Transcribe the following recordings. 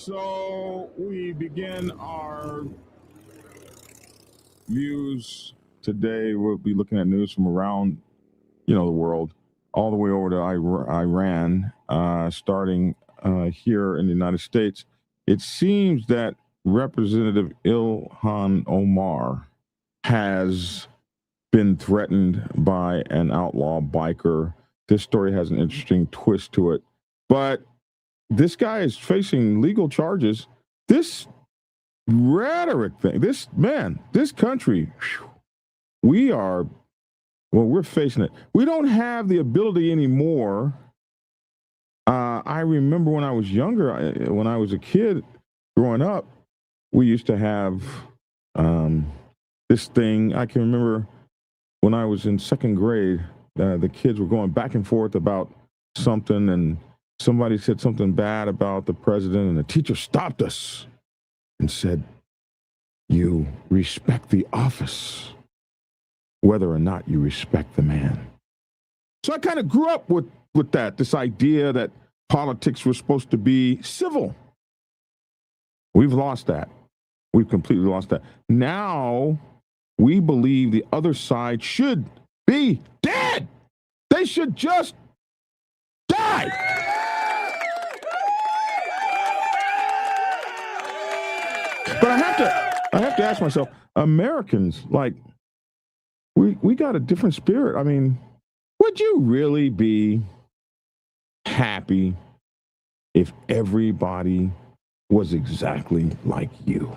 So we begin our views today. We'll be looking at news from around, the world, all the way over to Iran, starting here in the United States. It seems that Representative Ilhan Omar has been threatened by an outlaw biker. This story has an interesting twist to it, but this guy is facing legal charges. This rhetoric thing, this country, we're facing it. We don't have the ability anymore. I remember when I was younger, when I was a kid growing up, we used to have this thing. I can remember when I was in second grade, the kids were going back and forth about something, and somebody said something bad about the president, and the teacher stopped us and said, "You respect the office, whether or not you respect the man." So I kind of grew up with this idea that politics was supposed to be civil. We've lost that. We've completely lost that. Now we believe the other side should be dead. They should just die. But I have to ask myself, Americans, we got a different spirit. I mean, would you really be happy if everybody was exactly like you?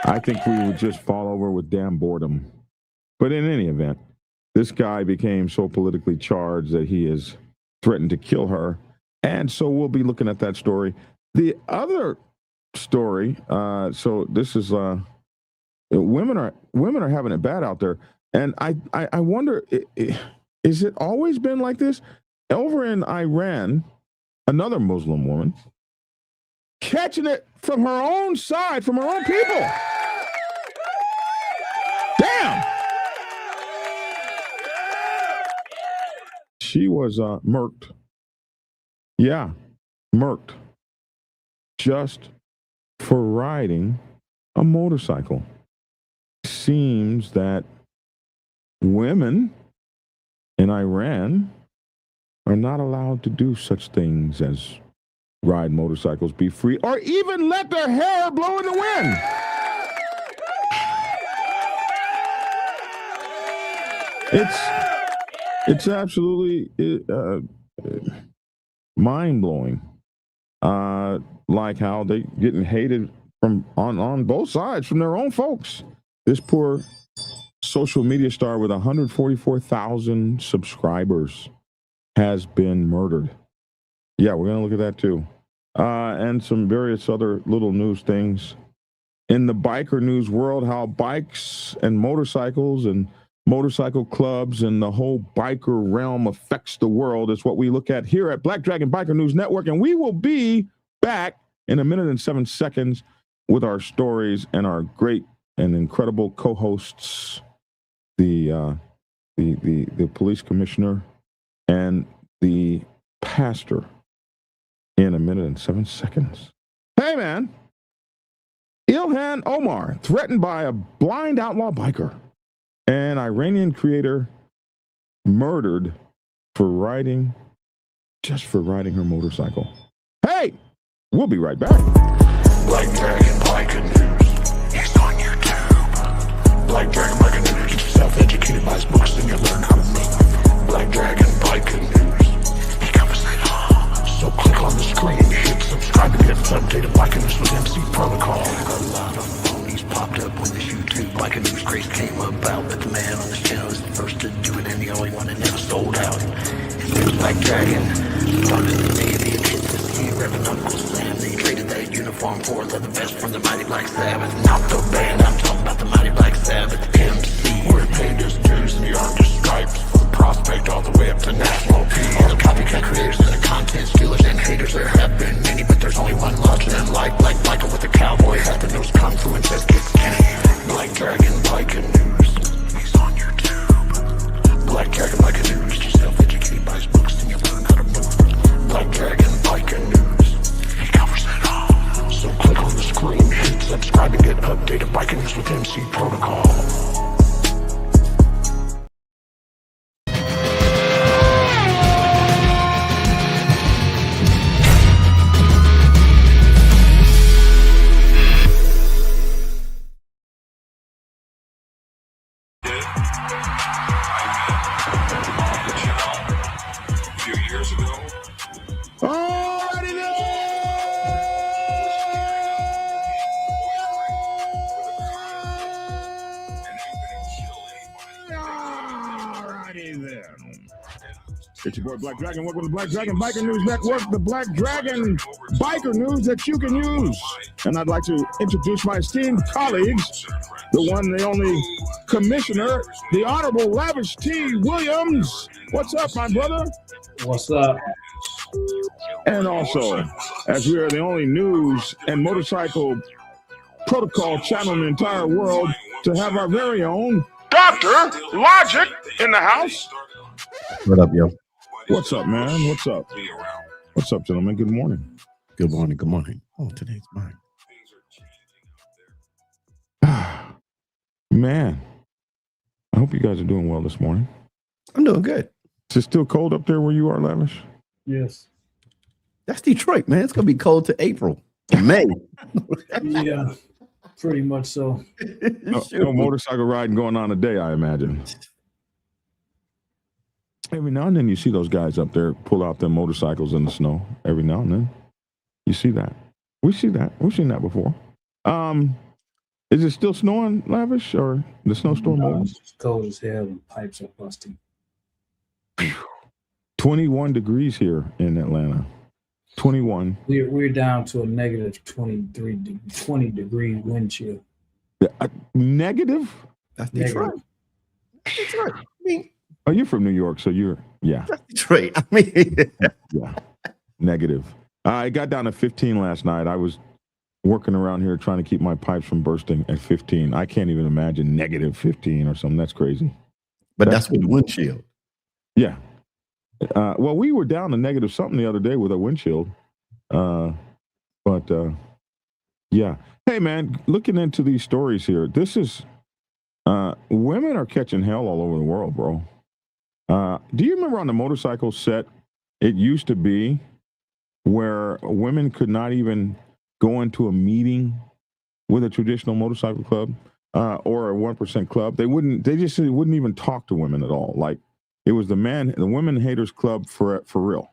I think we would just fall over with damn boredom. But in any event, this guy became so politically charged that he has threatened to kill her. And so we'll be looking at that story. The other story, so this is women are having it bad out there. And I wonder, is it always been like this? Over in Iran, another Muslim woman catching it from her own side, from her own people. Damn! She was murked. Yeah, murked. Just for riding a motorcycle. Seems that women in Iran are not allowed to do such things as ride motorcycles, be free, or even let their hair blow in the wind. It's absolutely mind-blowing. Like how they getting hated from on both sides from their own folks. This poor social media star with 144,000 subscribers has been murdered. Yeah, we're gonna look at that too, and some various other little news things in the biker news world. How bikes and motorcycles and motorcycle clubs and the whole biker realm affects the world is what we look at here at Black Dragon Biker News Network. And we will be back in a minute and 7 seconds with our stories and our great and incredible co-hosts, the police commissioner and the pastor, in a minute and 7 seconds. Hey, man. Ilhan Omar threatened by a blind outlaw biker. An Iranian creator murdered for riding her motorcycle. Hey, we'll be right back. Black Dragon Biker News. He's on YouTube. Black Dragon Biker News. Get yourself educated by his books and you'll learn how to move. Black Dragon Biker News. He covers it all. So click on the screen, hit subscribe to get updated Biker News with MC Protocol. A lot of phonies popped up when this YouTube Biker News craze came about, but the man on this channel is the first to do it and the only one that never sold out. His name's Black Dragon. Founded the day of the intensify, repping Uncle Sam. They traded that uniform for a leather vest from the Mighty Black Sabbath. Not the band, I'm talking about the Mighty Black Sabbath. MC. We're paid his dues and the armed stripes for the prospect all the way up to national peace. All the copycat creators and the content stealers and haters, there have been many, but there's only one larger than life. Like Michael with the cowboy hat, the nose confluence as Kicks Kenny. Black Dragon Biker News. He's on YouTube. Black Dragon Biker News. Yourself educated. Alrighty then. It's your boy Black Dragon. Welcome to the Black Dragon Biker News Network, the Black Dragon Biker News that you can use. And I'd like to introduce my esteemed colleagues, the one, the only Commissioner, the Honorable Lavish T. Williams. What's up, my brother? What's up? And also, as we are the only news and motorcycle protocol channel in the entire world to have our very own Dr. Logic in the house. What up, yo? What's up, man? What's up? What's up, gentlemen? Good morning. Good morning. Good morning. Oh, today's mine. Man, I hope you guys are doing well this morning. I'm doing good. Is it still cold up there where you are, Lavish? Yes. That's Detroit, man. It's gonna be cold to April, May. Yeah, pretty much so. No motorcycle riding going on today, I imagine. Every now and then you see those guys up there pull out their motorcycles in the snow. Every now and then you see that. We see that. We've seen that before. Is it still snowing, Lavish, or the snowstorm over? It's cold as hell and pipes are busting. 21 degrees here in Atlanta. 21. We're down to a negative 20 degree wind chill. Negative? That's Detroit. That's Detroit. I mean, Oh, you're from New York, so yeah. that's Detroit. I mean, Yeah. Negative. I got down to 15 last night. I was working around here trying to keep my pipes from bursting at 15. I can't even imagine negative 15 or something. That's crazy. but that's with windshield. Yeah. Well, we were down to negative something the other day with a windshield. Yeah. Hey, man, looking into these stories here, this is women are catching hell all over the world, bro. Do you remember on the motorcycle set, it used to be where women could not even go into a meeting with a traditional motorcycle club or a 1% club? They wouldn't even talk to women at all. Like it was the women haters club for real.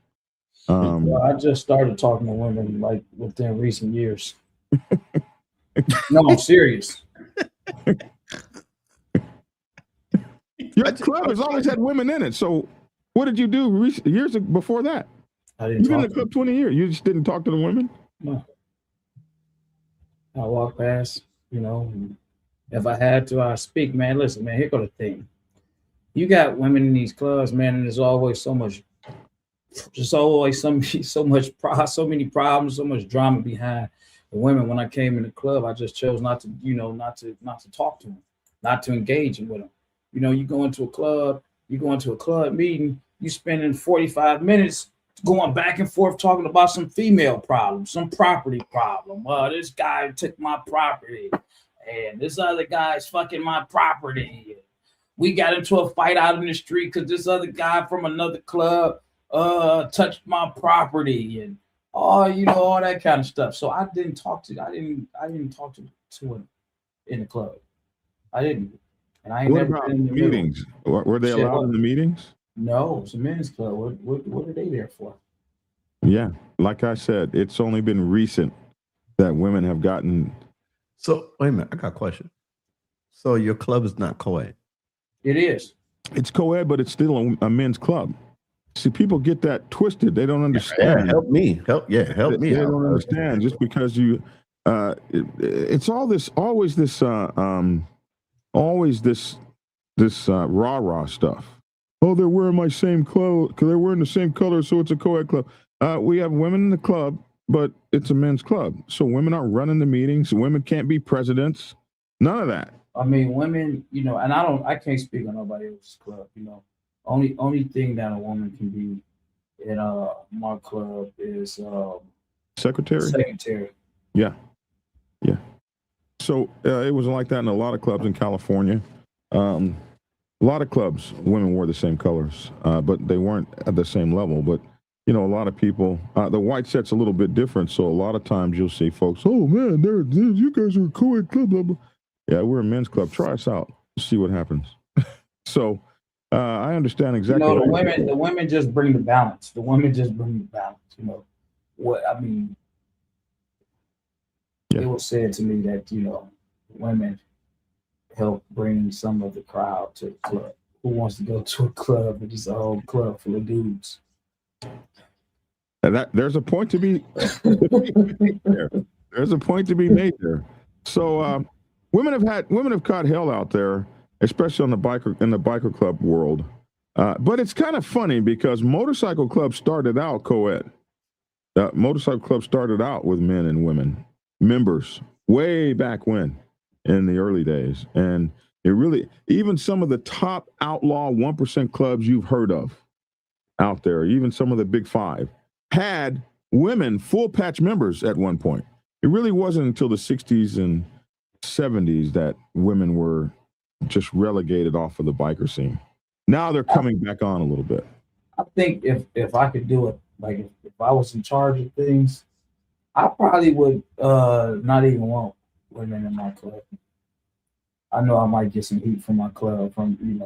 Well, I just started talking to women like within recent years. No, I'm serious. Your club has always had women in it. So what did you do years before that? I You've didn't been in talk the club 20 years. You just didn't talk to the women? No. I walk past, and if I had to, I speak. Man, listen, man, here go the thing. You got women in these clubs, man, and there's always so many problems, so much drama behind the women. When I came in the club, I just chose not to talk to them, not to engage with them. You go into a club meeting, you spending 45 minutes going back and forth talking about some female problem, some property problem. This guy took my property, and this other guy's fucking my property. We got into a fight out in the street because this other guy from another club touched my property, and all that kind of stuff. So I didn't talk to him in the club. I didn't. And I ain't What never about been in the meetings? Were they allowed in the meetings? No, it's a men's club. What are they there for? Yeah. Like I said, it's only been recent that women have gotten. So wait a minute, I got a question. So your club is not co-ed? It is. It's co-ed, but it's still a men's club. See, people get that twisted. They don't understand. Yeah, help me. Help me. They don't understand just because you. It's always this rah-rah stuff. Oh, they're wearing my same clothes because they're wearing the same color, so it's a co-ed club. We have women in the club, but it's a men's club. So women aren't running the meetings. Women can't be presidents. None of that. I mean, women, and I can't speak on nobody else's club, Only thing that a woman can be in my club is secretary. Yeah. So it was like that in a lot of clubs in California. A lot of clubs, women wore the same colors, but they weren't at the same level. But, a lot of people, the white set's a little bit different. So a lot of times you'll see folks, oh, man, you guys are a co-ed club. Blah, blah. Yeah, we're a men's club. Try us out. See what happens. So I understand exactly. The women just bring the balance. It was said to me that, women help bring some of the crowd to the club. who wants to go to a club and just a whole club full of dudes. And that there's a point to be made there. There's a point to be made there. So women have caught hell out there, especially in the biker club world. But it's kind of funny because motorcycle clubs started out co-ed. Motorcycle clubs started out with men and women members way back when, in the early days, and it really, even some of the top outlaw 1% clubs you've heard of out there, even some of the big five, had women full patch members at one point. It really wasn't until the 60s and 70s that women were just relegated off of the biker scene. Now they're coming back on a little bit. I think if I could do it, like if I was in charge of things, I probably would not even want women in my club. I know I might get some heat from my club,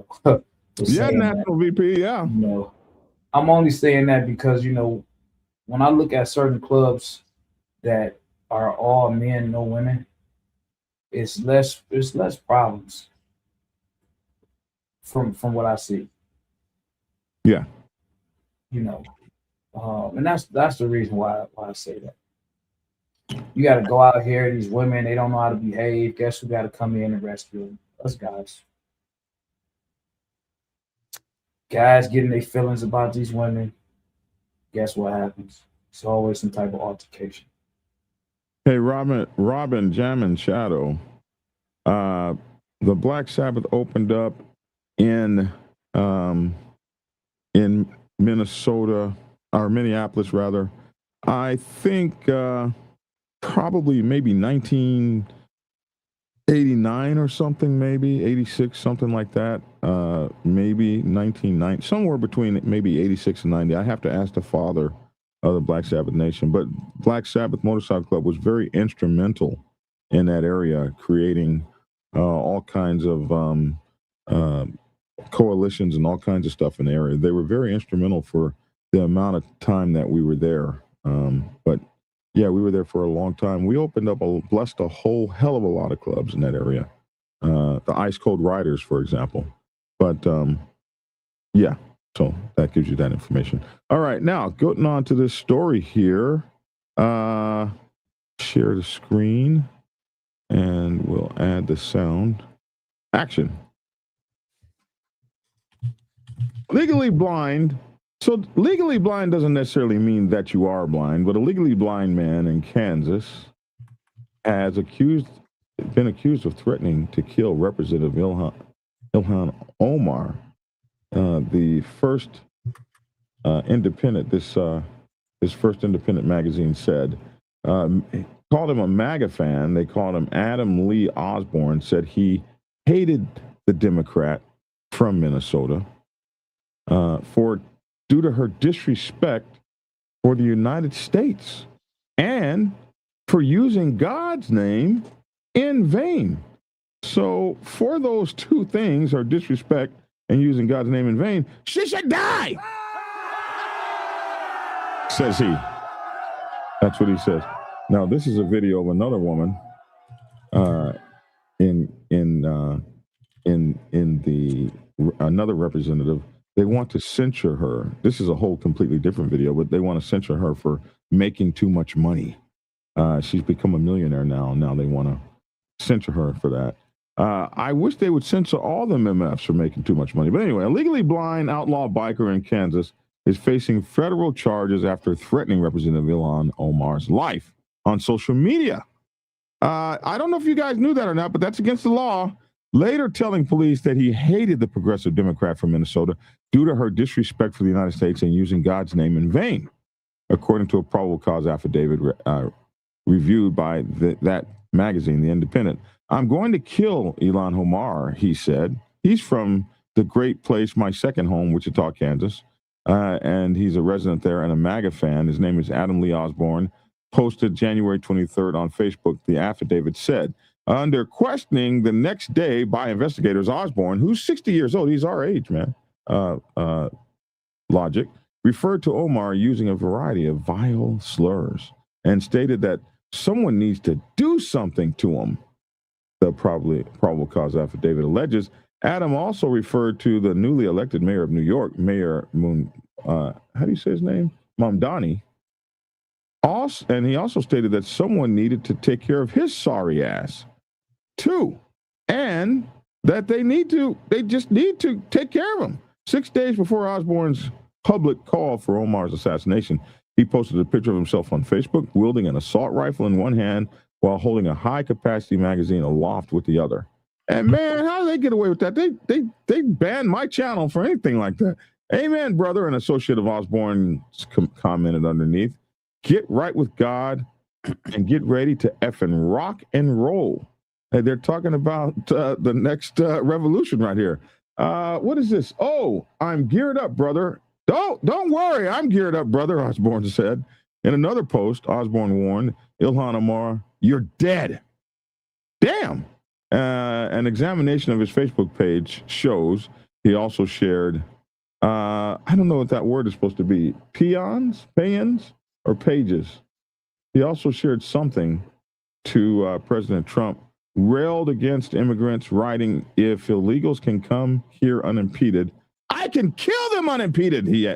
club. Yeah, national VP, yeah. I'm only saying that because, when I look at certain clubs that are all men, no women, it's less problems from what I see. Yeah. And that's the reason why I say that. You got to go out here, these women, they don't know how to behave. Guess who got to come in and rescue them? Us guys. Guys getting their feelings about these women. Guess what happens? It's always some type of altercation. Hey, Robin Jam and Shadow. The Black Sabbath opened up in Minnesota, or Minneapolis rather. I think probably maybe 1989 or something, maybe 86, something like that. Maybe 1990, somewhere between maybe 86 and 90. I have to ask the father of the Black Sabbath Nation. But Black Sabbath Motorcycle Club was very instrumental in that area, creating all kinds of coalitions and all kinds of stuff in the area. They were very instrumental for the amount of time that we were there. But yeah, we were there for a long time. We opened up, blessed a whole hell of a lot of clubs in that area. The Ice Cold Riders, for example. But yeah, so that gives you that information. All right, now going on to this story here. Share the screen and we'll add the sound. Action. Legally blind. So legally blind doesn't necessarily mean that you are blind, but a legally blind man in Kansas has been accused of threatening to kill Representative Ilhan Omar, the first independent. This first independent magazine said, called him a MAGA fan. They called him Adam Lee Osborne. Said he hated the Democrat from Minnesota due to her disrespect for the United States and for using God's name in vain. So for those two things, her disrespect and using God's name in vain, she should die, says he. That's what he says. Now, this is a video of another woman another representative. They want to censure her. This is a whole completely different video, but they want to censure her for making too much money. She's become a millionaire now. Now they want to censor her for that. I wish they would censor all the MFs for making too much money. But anyway, a legally blind outlaw biker in Kansas is facing federal charges after threatening Representative Ilhan Omar's life on social media. I don't know if you guys knew that or not, but that's against the law. Later telling police that he hated the progressive Democrat from Minnesota due to her disrespect for the United States and using God's name in vain, according to a probable cause affidavit reviewed by that magazine, The Independent. I'm going to kill Ilhan Omar, he said. He's from the great place, my second home, Wichita, Kansas, and he's a resident there and a MAGA fan. His name is Adam Lee Osborne. Posted January 23rd on Facebook, the affidavit said. Under questioning the next day by investigators, Osborne, who's 60 years old, he's our age, man, logic, referred to Omar using a variety of vile slurs and stated that someone needs to do something to him. The probable cause affidavit alleges Adam also referred to the newly elected mayor of New York, Mayor how do you say his name? Mamdani. Also, and he also stated that someone needed to take care of his sorry ass too, and that they just need to take care of him. 6 days before Osborne's public call for Omar's assassination, he posted a picture of himself on Facebook wielding an assault rifle in one hand while holding a high-capacity magazine aloft with the other. And man, how do they get away with that? They banned my channel for anything like that. Amen, brother. An associate of Osborne commented underneath, "Get right with God and get ready to effing rock and roll." And they're talking about the next revolution right here. What is this? Oh, I'm geared up, brother. Don't worry, I'm geared up, brother, Osborne said. In another post, Osborne warned Ilhan Omar, "You're dead." Damn. An examination of his Facebook page shows he also shared, I don't know what that word is supposed to be, peons, or pages. He also shared something to President Trump, railed against immigrants, writing, "If illegals can come here unimpeded, I can kill them unimpeded," he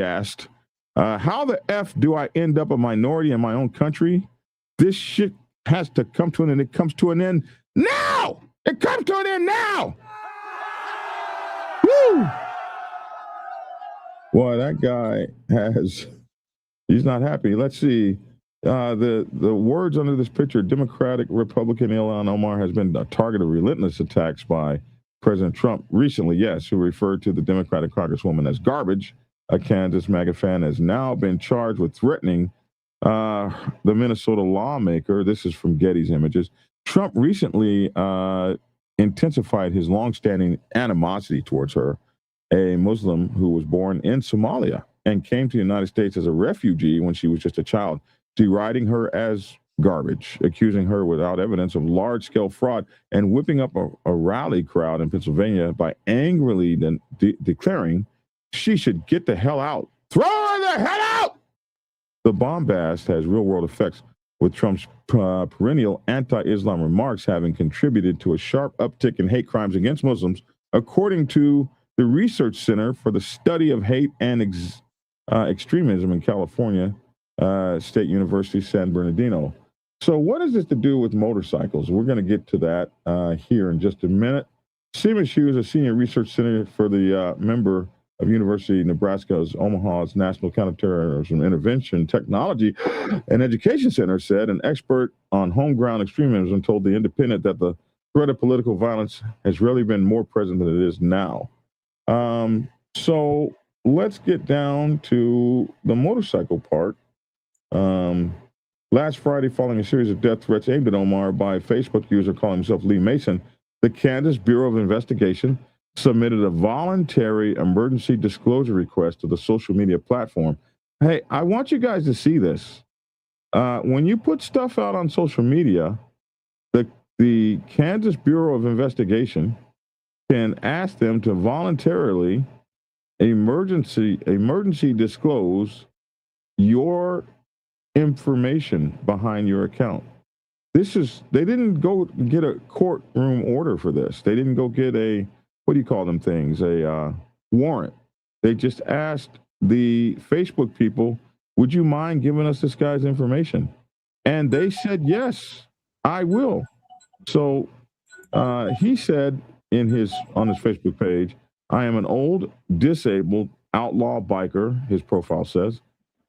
asked. "How the F do I end up a minority in my own country? This shit has to come to an end. It comes to an end now. It comes to an end now." Woo! Boy, that guy he's not happy. Let's see. The words under this picture: Democratic Republican Ilhan Omar has been a target of relentless attacks by President Trump recently, yes, who referred to the Democratic Congresswoman as garbage. A Kansas MAGA fan has now been charged with threatening the Minnesota lawmaker. This is from Getty's Images. Trump recently intensified his longstanding animosity towards her, a Muslim who was born in Somalia and came to the United States as a refugee when she was just a child, deriding her as garbage, accusing her without evidence of large-scale fraud, and whipping up a rally crowd in Pennsylvania by angrily declaring she should get the hell out. Throw her the hell out! The bombast has real-world effects, with Trump's perennial anti-Islam remarks having contributed to a sharp uptick in hate crimes against Muslims, according to the Research Center for the Study of Hate and Extremism in California State University, San Bernardino. So what has this to do with motorcycles? We're going to get to that here in just a minute. Seamus Hughes, a senior research center for the member of University of Nebraska's Omaha's National Counterterrorism Intervention Technology and Education Center, said an expert on homegrown extremism told The Independent that the threat of political violence has rarely been more present than it is now. So let's get down to the motorcycle part. Last Friday, following a series of death threats aimed at Omar by a Facebook user calling himself Lee Mason, the Kansas Bureau of Investigation submitted a voluntary emergency disclosure request to the social media platform. Hey, I want you guys to see this. When you put stuff out on social media, the Kansas Bureau of Investigation can ask them to voluntarily emergency disclose your information behind your account. They didn't go get a courtroom order for this. They didn't go get a, what do you call them things? A warrant. They just asked the Facebook people, would you mind giving us this guy's information? And they said, yes, I will. So he said on his Facebook page, I am an old, disabled, outlaw biker, his profile says.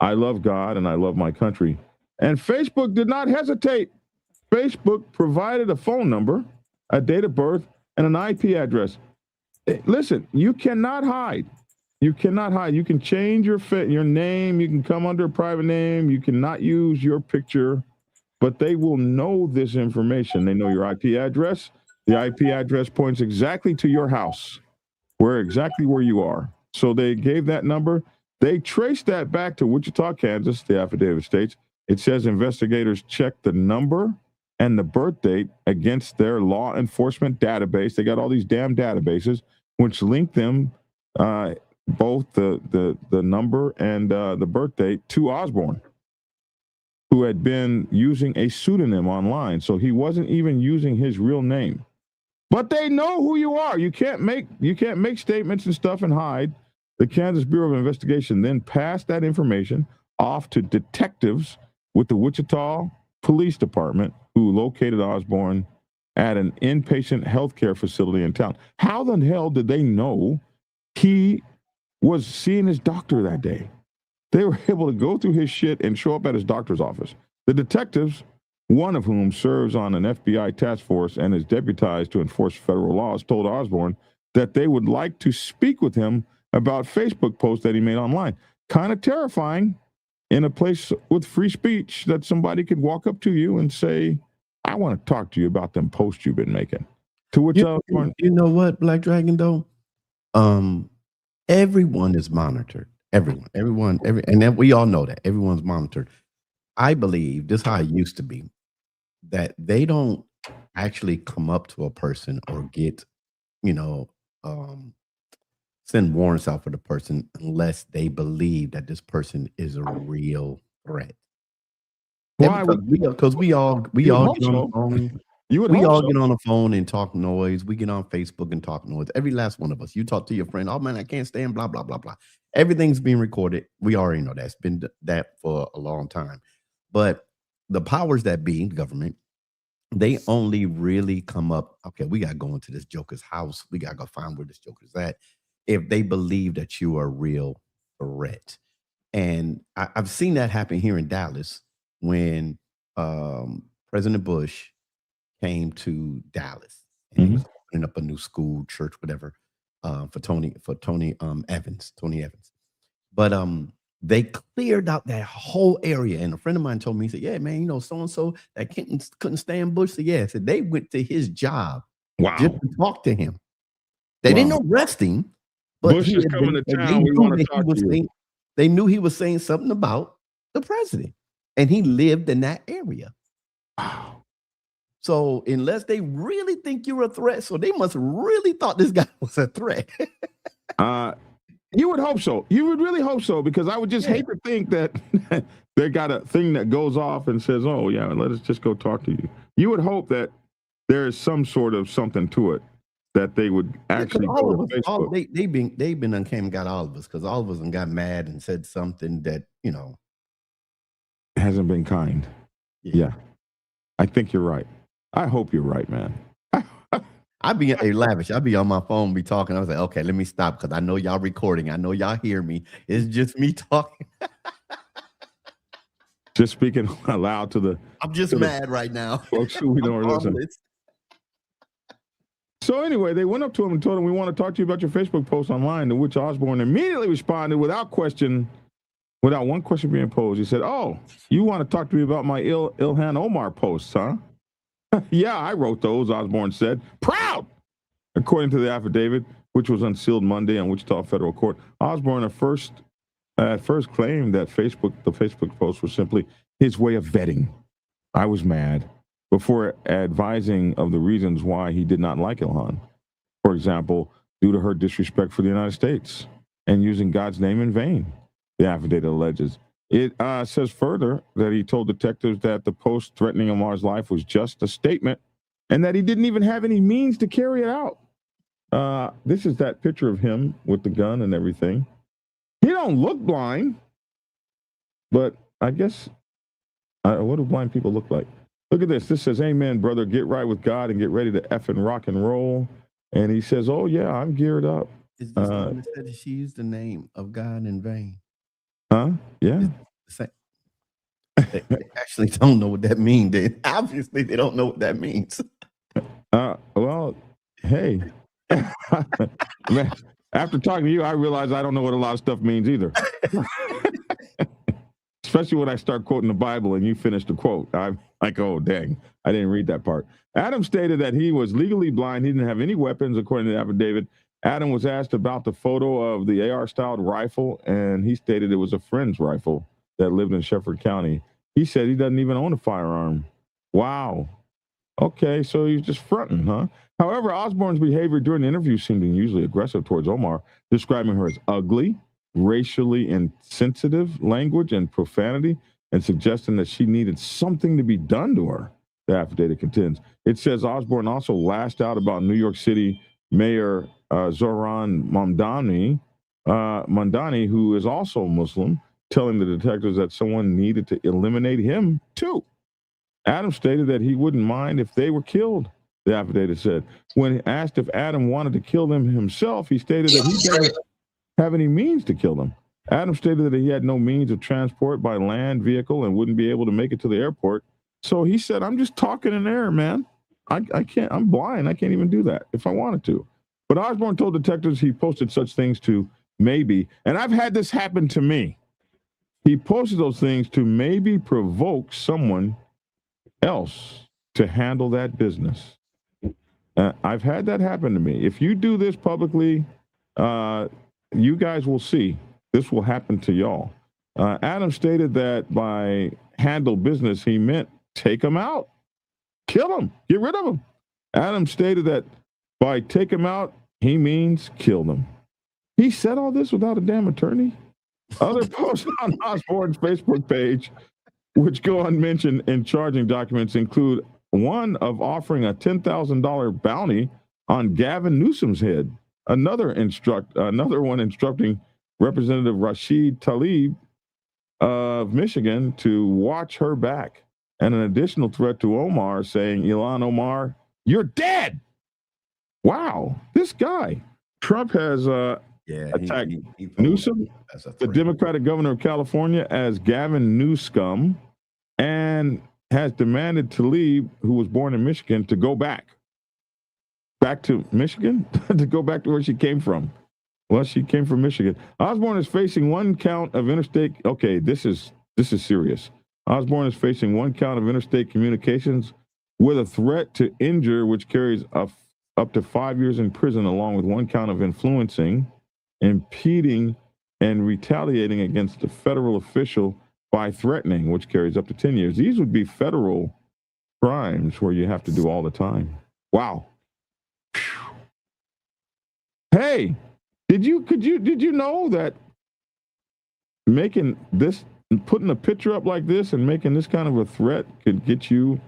I love God and I love my country. And Facebook did not hesitate. Facebook provided a phone number, a date of birth, and an IP address. Listen, you cannot hide. You cannot hide. You can change your name. You can come under a private name. You cannot use your picture, but they will know this information. They know your IP address. The IP address points exactly to your house, exactly where you are. So they gave that number. They traced that back to Wichita, Kansas, the affidavit states. It says investigators checked the number and the birth date against their law enforcement database. They got all these damn databases, which link them, both the number and the birth date, to Osborne, who had been using a pseudonym online. So he wasn't even using his real name. But they know who you are. You can't make statements and stuff and hide. The Kansas Bureau of Investigation then passed that information off to detectives with the Wichita Police Department, who located Osborne at an inpatient healthcare facility in town. How the hell did they know he was seeing his doctor that day? They were able to go through his shit and show up at his doctor's office. The detectives, one of whom serves on an FBI task force and is deputized to enforce federal laws, told Osborne that they would like to speak with him about Facebook posts that he made online. Kind of terrifying in a place with free speech that somebody could walk up to you and say, I want to talk to you about them posts you've been making. To which Osborne, you know what, Black Dragon, though? Everyone is monitored. Everyone, and then we all know that everyone's monitored. I believe this is how it used to be, that they don't actually come up to a person or get, send warrants out for the person unless they believe that this person is a real threat. why Because we all get on the phone. You would We hope all so. get on the phone and talk noise. We get on Facebook and talk noise. Every last one of us. You talk to your friend, oh man, I can't stand blah, blah, blah, blah. Everything's being recorded. We already know that's been that for a long time. But the powers that be, government, they only really come up, okay, we got to go into this joker's house. We got to go find where this joker's at. If they believe that you are a real threat. And I've seen that happen here in Dallas when President Bush came to Dallas and he was opening up a new school, church, whatever, for Tony Evans. But they cleared out that whole area. And a friend of mine told me, he said, yeah, man, so-and-so that couldn't stand Bush. So yeah, said they went to his job just to talk to him. They didn't arrest him. But Bush is coming to town. We want to talk to you. They knew he was saying something about the president. And he lived in that area. Wow. So unless they really think you're a threat, so they must really thought this guy was a threat. You would hope so. You would really hope so, because I would just hate to think that they got a thing that goes off and says, oh, yeah, let us just go talk to you. You would hope that there is some sort of something to it that they would actually go to Facebook. They've been uncame and got all of us, because all of us got mad and said something that, hasn't been kind. Yeah. I think you're right. I hope you're right, man. I be Lavish. I be on my phone, be talking. I was like, okay, let me stop, because I know y'all recording. I know y'all hear me. It's just me talking. Just speaking aloud to the. I'm just mad right now. Folks who we don't listen. So anyway, they went up to him and told him, we want to talk to you about your Facebook post online, to which Osborne immediately responded without one question being posed. He said, oh, you want to talk to me about my Ilhan Omar posts, huh? Yeah, I wrote those, Osborne said. Proud! According to the affidavit, which was unsealed Monday in Wichita federal court, Osborne at first claimed that the Facebook post was simply his way of vetting. I was mad, before advising of the reasons why he did not like Ilhan. For example, due to her disrespect for the United States and using God's name in vain, the affidavit alleges. It says further that he told detectives that the post threatening Omar's life was just a statement and that he didn't even have any means to carry it out. This is that picture of him with the gun and everything. He don't look blind, but I guess, what do blind people look like? Look at this. This says, amen, brother. Get right with God and get ready to effing rock and roll. And he says, oh, yeah, I'm geared up. Is this the one that said she used the name of God in vain? Huh? Yeah. They actually don't know what that means. Obviously, they don't know what that means. Well, hey. Man, after talking to you, I realize I don't know what a lot of stuff means either. Especially when I start quoting the Bible and you finish the quote. I'm like, oh, dang, I didn't read that part. Adam stated that he was legally blind. He didn't have any weapons, according to the affidavit. Adam was asked about the photo of the AR-styled rifle, and he stated it was a friend's rifle that lived in Shepherd County. He said he doesn't even own a firearm. Wow. Okay, so he's just fronting, huh? However, Osborne's behavior during the interview seemed unusually aggressive towards Omar, describing her as ugly, racially insensitive language and profanity, and suggesting that she needed something to be done to her. the affidavit contends. It says Osborne also lashed out about New York City Mayor Zohran Mamdani, who is also Muslim, telling the detectives that someone needed to eliminate him too. Adam stated that he wouldn't mind if they were killed, the affidavit said. When asked if Adam wanted to kill them himself, he stated that he doesn't have any means to kill them. Adam stated that he had no means of transport by land vehicle and wouldn't be able to make it to the airport. So he said, I'm just talking in air, man. I can't, I'm blind. I can't even do that if I wanted to. But Osborne told detectives he posted such things to maybe, and I've had this happen to me. He posted those things to maybe provoke someone else to handle that business. I've had that happen to me. If you do this publicly, you guys will see this will happen to y'all. Adam stated that by handle business, he meant take them out, kill them, get rid of them. Adam stated that by take them out, he means kill them. He said all this without a damn attorney. Other posts on Osborne's Facebook page, which go unmentioned in charging documents, include one of offering a $10,000 bounty on Gavin Newsom's head. Another one instructing Representative Rashid Tlaib of Michigan to watch her back, and an additional threat to Omar saying, Ilhan Omar, you're dead. Wow, this guy. Trump has attacked Newsom, the Democratic governor of California, as Gavin Newscum, and has demanded Tlaib, who was born in Michigan, to go back to Michigan, to go back to where she came from. Well, she came from Michigan. Osborne is facing one count of interstate. Okay, this is serious. Osborne is facing one count of interstate communications with a threat to injure, which carries up to 5 years in prison, along with one count of influencing, impeding, and retaliating against a federal official by threatening, which carries up to 10 years. These would be federal crimes where you have to do all the time. Wow. Hey, did you know that making this, putting a picture up like this and making this kind of a threat could get you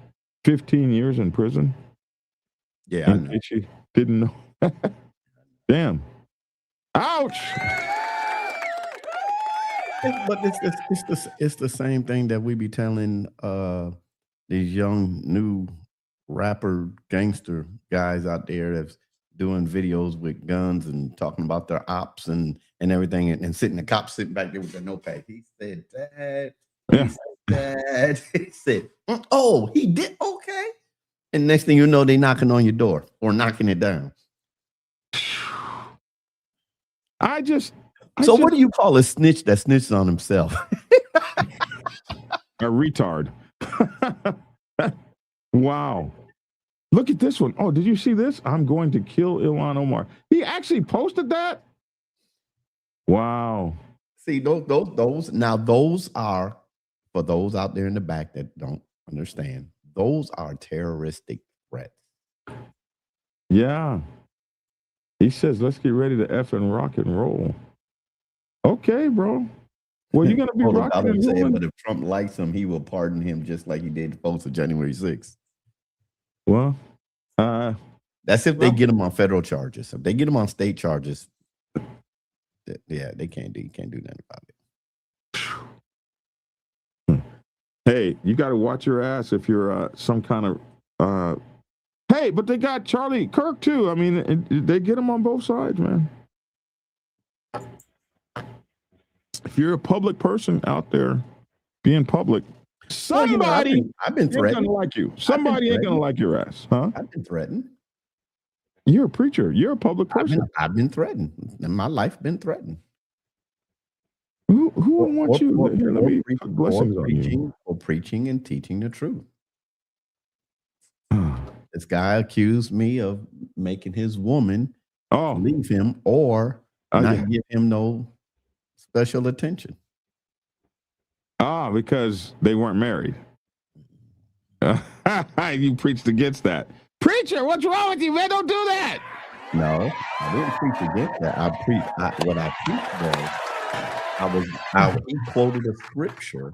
15 years in prison? Yeah, I know. You didn't know. Damn. Ouch. But it's the same thing that we be telling these young new rapper gangster guys out there that's doing videos with guns and talking about their ops and everything, and the cops sitting back there with their notepad. He said that. Yeah. He said that. He said, oh, he did. Okay. And next thing you know, they knocking on your door or knocking it down. So what do you call a snitch that snitches on himself? A retard. Wow. Look at this one. Oh, did you see this? I'm going to kill Ilhan Omar. He actually posted that? Wow. See, those are, for those out there in the back that don't understand, those are terroristic threats. Yeah. He says, let's get ready to F and rock and roll. Okay, bro. Well, you're going to be rocking and rolling. But if Trump likes him, he will pardon him just like he did the folks of January 6th. Well, that's if they get him on federal charges. If they get him on state charges, yeah, they can't do nothing about it. Hey, you got to watch your ass if you're some kind of. Hey, but they got Charlie Kirk too. I mean, they get him on both sides, man. If you're a public person out there being public, somebody I've been threatened. Ain't gonna like you. Somebody ain't gonna like your ass, huh? I've been threatened. You're a preacher. You're a public person. I've been threatened. And my life been threatened. Who would want you? Here, let me put blessings on you. For preaching and teaching the truth. This guy accused me of making his woman leave him or not give him no special attention. Because they weren't married. You preached against that. Preacher, what's wrong with you, man? Don't do that. No, I didn't preach against that. What I preached was, he quoted a scripture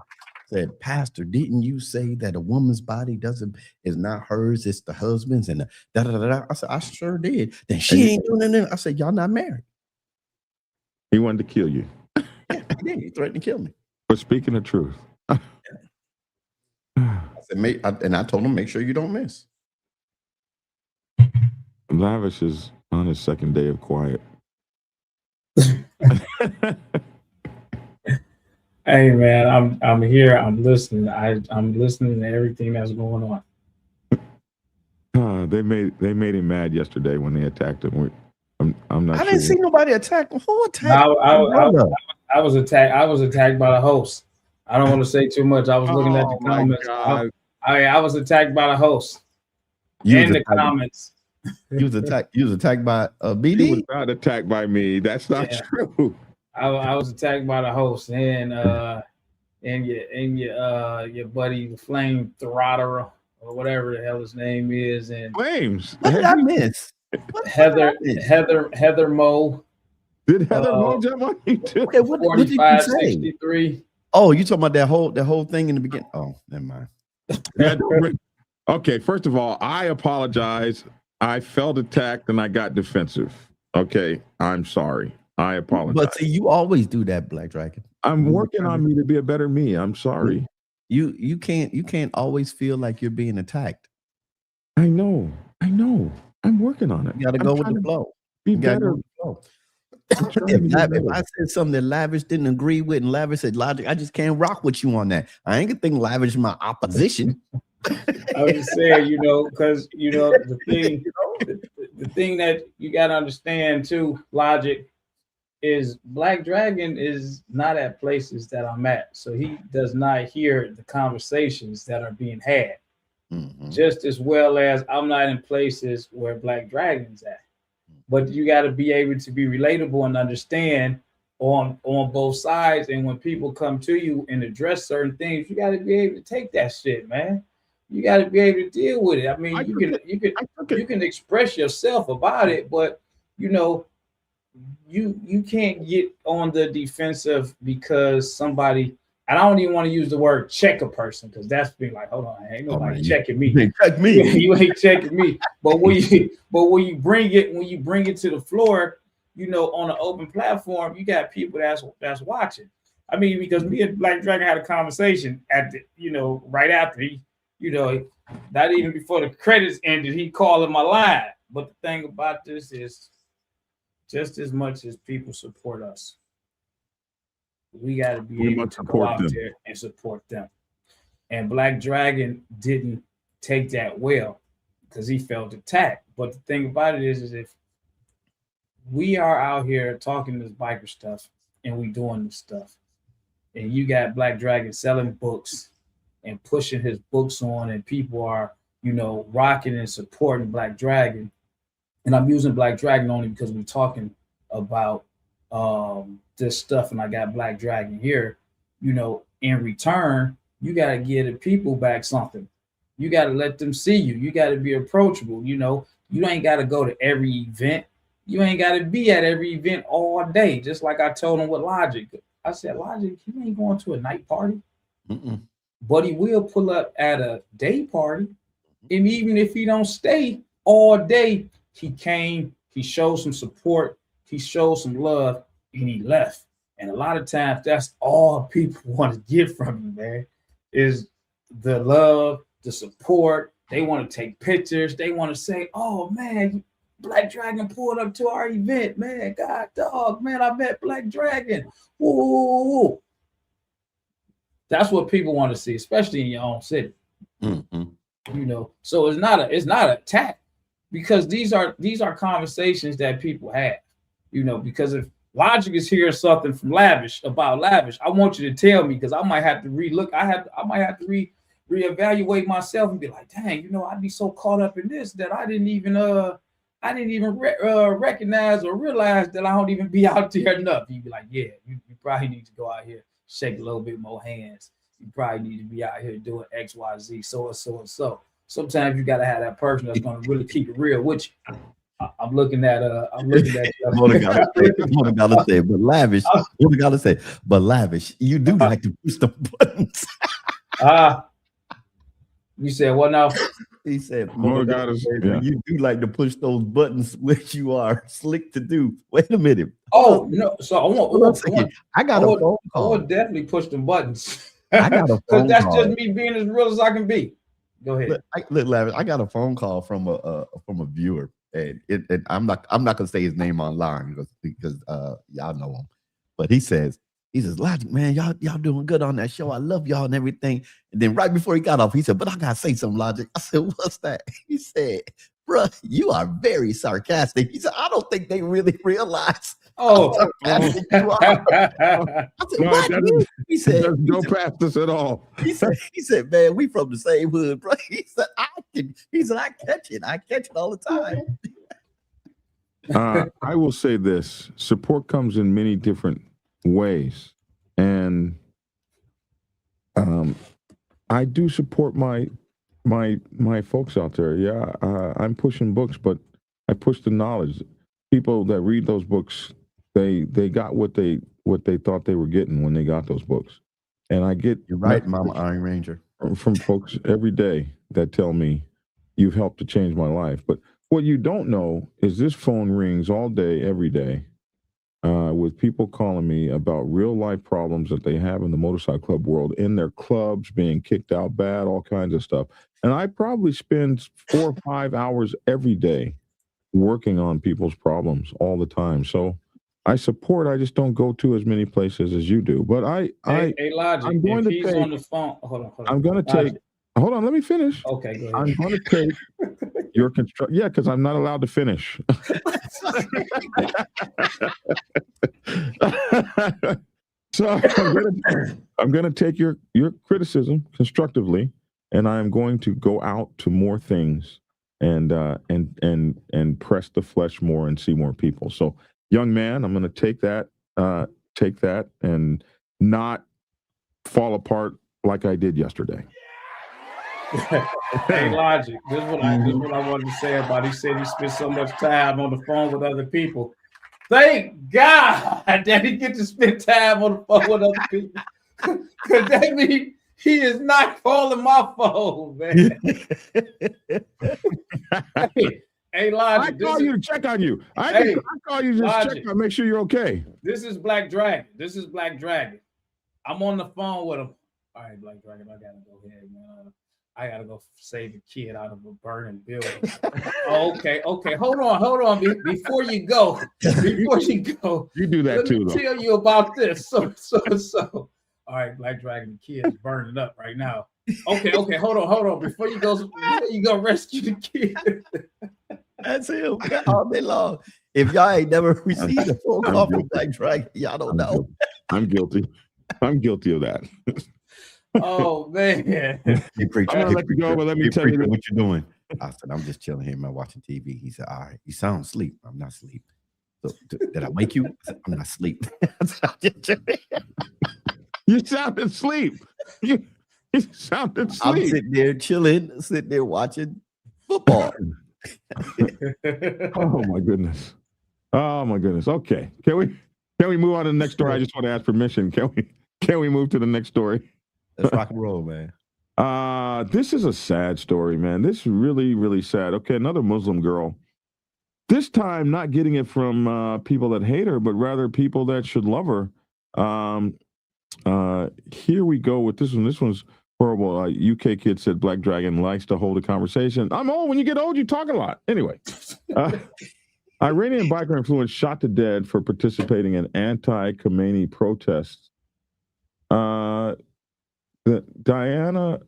said, Pastor, didn't you say that a woman's body is not hers, it's the husband's? And da da da da. I said, I sure did. Then she ain't doing anything. I said, y'all not married. He wanted to kill you. Yeah, he did. He threatened to kill me. For speaking the truth. I said, and I told him, make sure you don't miss. Lavish is on his second day of quiet. Hey man, I'm here. I'm listening. I'm listening to everything that's going on. They made him mad yesterday when they attacked him. I'm not. I didn't see nobody attack him. Who attacked? I was attacked. I was attacked by the host. I don't want to say too much. I was looking at the comments. I was attacked by the host. In the comments. You was attacked by BD. He was not attacked by me. That's not true. I was attacked by the host and your buddy the Flame Throtterer or whatever the hell his name is, and Flames. What did I miss? Heather Mo. Did Heather Mo jump on you too? Okay, what did you say? 63. Oh, you talking about that whole thing in the beginning? Oh, never mind. Okay, first of all, I apologize. I felt attacked and I got defensive. Okay, I'm sorry. I apologize. But see, you always do that, Black Dragon. I'm working on me to be a better me. I'm sorry. You can't always feel like you're being attacked. I know. I'm working on it. You gotta go with the flow. Be better. If I said something that Lavish didn't agree with, and Lavish said, "Logic, I just can't rock with you on that." I ain't gonna think Lavish is my opposition. I was just saying, because the thing that you gotta understand too, Logic, is Black Dragon is not at places that I'm at, so he does not hear the conversations that are being had. Mm-hmm. Just as well as I'm not in places where Black Dragon's at. But you got to be able to be relatable and understand on both sides. And when people come to you and address certain things, you got to be able to take that shit, man. You got to be able to deal with it. I mean, you can express yourself about it, but you can't get on the defensive because somebody. And I don't even want to use the word check a person because that's being like, hold on, ain't nobody checking me. Check me. You ain't checking me. But when you bring it to the floor, on an open platform, you got people that's watching. I mean, because me and Black Dragon had a conversation at the, right after he, not even before the credits ended, he called my line. But the thing about this is, just as much as people support us, we got to be able to go out there and support them. And Black Dragon didn't take that well because he felt attacked. But the thing about it is if we are out here talking this biker stuff and we doing this stuff, and you got Black Dragon selling books and pushing his books on, and people are, rocking and supporting Black Dragon. And I'm using Black Dragon only because we're talking about this stuff, and I got Black Dragon here. In return, you got to give the people back something. You got to let them see you. You got to be approachable. You ain't got to go to every event. You ain't got to be at every event all day. Just like I told him with Logic. I said, Logic, he ain't going to a night party. Mm-mm. But he will pull up at a day party. And even if he don't stay all day, he came, he showed some support, he showed some love, and he left. And a lot of times that's all people want to get from you, man, is the love, the support. They want to take pictures. They want to say, oh, man, Black Dragon pulled up to our event, man. God, dog, man, I met Black Dragon. Whoa. That's what people want to see, especially in your own city. Mm-hmm. So it's not an attack, because these are conversations that people have, because if Logic is hearing something from Lavish about Lavish, I want you to tell me, because I might have to relook. I might have to reevaluate myself and be like, dang, I'd be so caught up in this that I didn't even recognize or realize that I don't even be out there enough. You'd be like, yeah, you probably need to go out here, shake a little bit more hands. You probably need to be out here doing X, Y, Z, so and so and so. Sometimes you got to have that person that's going to really keep it real, which I'm looking at. What I gotta say, but Lavish. What I gotta say, but Lavish. You do like to push the buttons. You said what now? He said, More got us. Yeah. you do like to push those buttons, which you are slick to do. Wait a minute. Oh no! So I got a phone I call. would definitely push the buttons. I got a phone that's call. just me being as real as I can be. Go ahead. Look, Lavish, I got a phone call from a viewer, and I'm not gonna say his name online because y'all know him, but he says, Logic, man, y'all doing good on that show. I love y'all and everything. And then right before he got off, he said, but I gotta say something, Logic. I said, what's that? He said, bruh, you are very sarcastic. He said, I don't think they really realize. Oh, I said, what? He said, doesn't go past us at all. He said, man, we from the same hood, bro. He said, I catch it. I catch it all the time. I will say this: support comes in many different ways, and I do support my folks out there. Yeah, I'm pushing books, but I push the knowledge. People that read those books, they got what they thought they were getting when they got those books, and I get You're right, Mama Iron Ranger, from folks every day that tell me you've helped to change my life. But what you don't know is this phone rings all day, every day, with people calling me about real life problems that they have in the motorcycle club world, in their clubs, being kicked out bad, all kinds of stuff. And I probably spend 4 or 5 hours every day working on people's problems all the time. So I support. I just don't go to as many places as you do. But hey, Logic, I'm going to he's take, on the phone. Hold on. I'm going to take. Hold on, let me finish. Okay, go ahead. I'm going to take your construct. Yeah, because I'm not allowed to finish. So I'm going to take your criticism constructively, and I'm going to go out to more things and press the flesh more and see more people. So, young man, I'm going to take that and not fall apart like I did yesterday. Hey, Logic, this is what I wanted to say about. He said he spent so much time on the phone with other people. Thank God that he get to spend time on the phone with other people, because that means he is not calling my phone, man. Hey, Logic, I call you to check on you. I call you to just check on, make sure you're okay. This is Black Dragon. I'm on the phone with him. All right, Black Dragon, I gotta go ahead, man. I gotta go save a kid out of a burning building. Okay. Hold on. Before you go, you do that too. Let me tell you about this. So. All right, Black Dragon, the kid is burning up right now. Okay. Hold on. Before you go rescue the kid. That's him all day long. If y'all ain't never received a phone call from Black Dragon, y'all don't know. I'm guilty of that. Oh man! Hey, preacher, I'm gonna let you go, but let me tell you what you're doing. I said, I'm just chilling here, man, watching TV. He said, all right, you sound asleep. I'm not asleep. So, did I wake you? I said, I'm not asleep. You sounded asleep. You sounded asleep. I'm sitting there chilling, watching football. Oh my goodness. Okay. Can we move on to the next story? I just want to ask permission. Can we move to the next story? Let's rock and roll, man. This is a sad story, man. This is really, really sad. Okay, another Muslim girl. This time not getting it from people that hate her, but rather people that should love her. Here we go with this one. This one's horrible. UK kid said Black Dragon likes to hold a conversation. I'm old. When you get old, you talk a lot. Anyway. Iranian biker influence shot to dead for participating in anti-Khomeini protests. Diana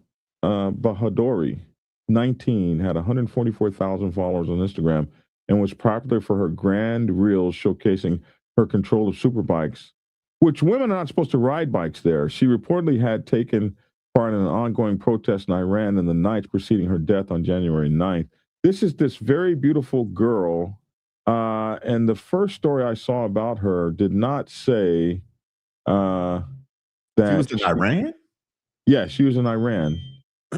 Bahadouri, 19, had 144,000 followers on Instagram and was popular for her grand reels showcasing her control of superbikes, which women are not supposed to ride bikes there. She reportedly had taken part in an ongoing protest in Iran in the nights preceding her death on January 9th. This is this very beautiful girl. And the first story I saw about her did not say that she was in Iran? Yeah, she was in Iran.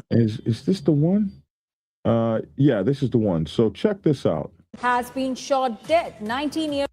Is this the one? Yeah, this is the one. So check this out. Has been shot dead. 19-year-old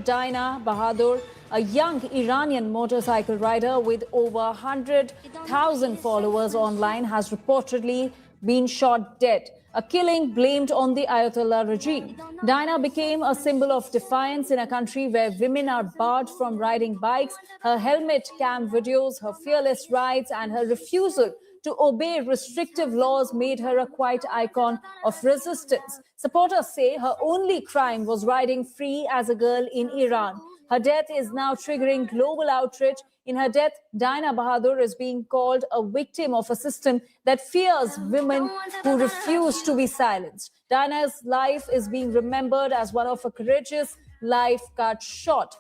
Diana Bahadur, a young Iranian motorcycle rider with over 100,000 followers online, has reportedly been shot dead, a killing blamed on the Ayatollah regime. Dinah became a symbol of defiance in a country where women are barred from riding bikes. Her helmet cam videos, her fearless rides, and her refusal to obey restrictive laws made her a quiet icon of resistance. Supporters say her only crime was riding free as a girl in Iran. Her death is now triggering global outrage. In her death, Dinah Bahadur is being called a victim of a system that fears women who refuse to be silenced. Dinah's life is being remembered as one of a courageous life cut short.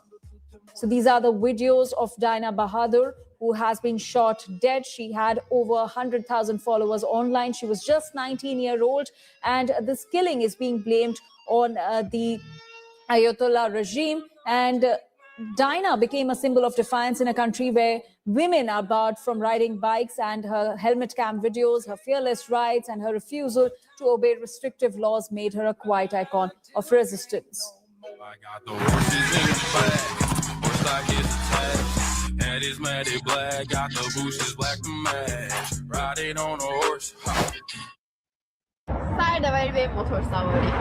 So these are the videos of Dinah Bahadur, who has been shot dead. She had over 100,000 followers online. She was just 19-year-old, and this killing is being blamed on the Ayatollah regime. And Dinah became a symbol of defiance in a country where women are barred from riding bikes, and her helmet cam videos, her fearless rides, and her refusal to obey restrictive laws made her a quiet icon of resistance. I got the horses in the back, horse I get attached. Head is matted black, got the bushes black to match. Riding on a horse. فردا ولی به موتور سواری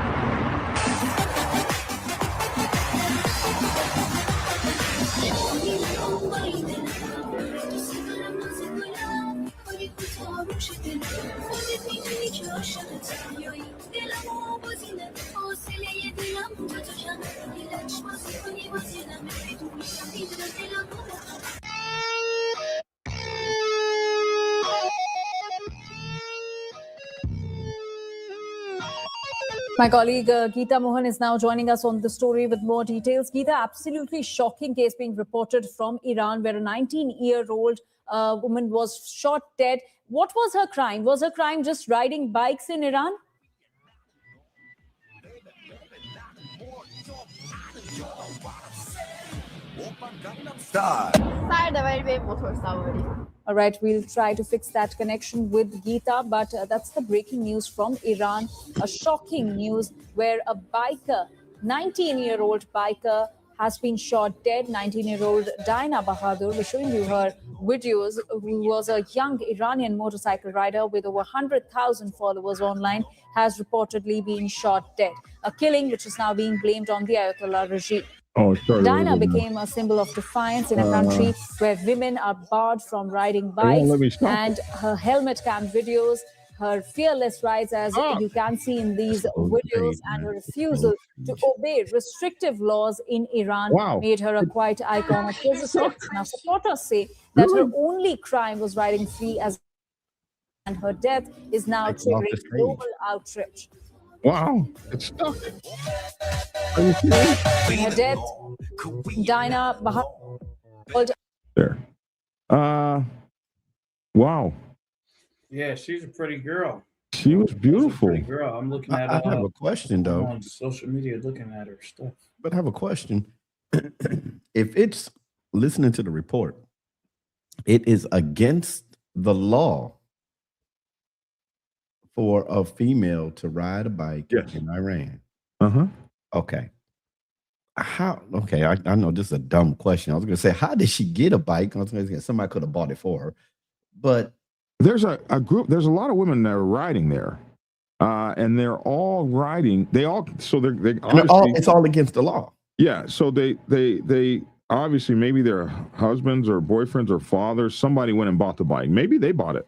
My colleague Geeta Mohan is now joining us on the story with more details. Geeta, absolutely shocking case being reported from Iran where a 19-year-old woman was shot dead. What was her crime? Was her crime just riding bikes in Iran? فردا ولی به موتور سواری All right, we'll try to fix that connection with Geeta, but that's the breaking news from Iran. A shocking news where a biker, 19-year-old biker, has been shot dead. 19-year-old Dinah Bahadur, we're showing you her videos, who was a young Iranian motorcycle rider with over 100,000 followers online, has reportedly been shot dead. A killing which is now being blamed on the Ayatollah regime. Oh, sorry. Dinah became a symbol of defiance in a country where women are barred from riding bikes, and her helmet cam videos, her fearless rides, as you can see in these videos, and her refusal to obey restrictive laws in Iran made her a quiet icon of resistance. Now, supporters say that her only crime was riding free as, and her death is now triggering global outrage. Wow, it's stuck. Are you serious? In her death, Dinah Bahadur. There. Wow. Yeah, she's a pretty girl. She was beautiful. Pretty girl. I'm looking at. I have a question though. On social media, looking at her stuff. But I have a question. If it's listening to the report, it is against the law for a female to ride a bike in Iran. Okay. How? Okay, I know this is a dumb question. I was going to say, how did she get a bike? I was going to say somebody could have bought it for her, but there's a group. There's a lot of women that are riding there, and they're all riding. They all it's all against the law. Yeah. So they obviously, maybe their husbands or boyfriends or fathers, somebody went and bought the bike. Maybe they bought it.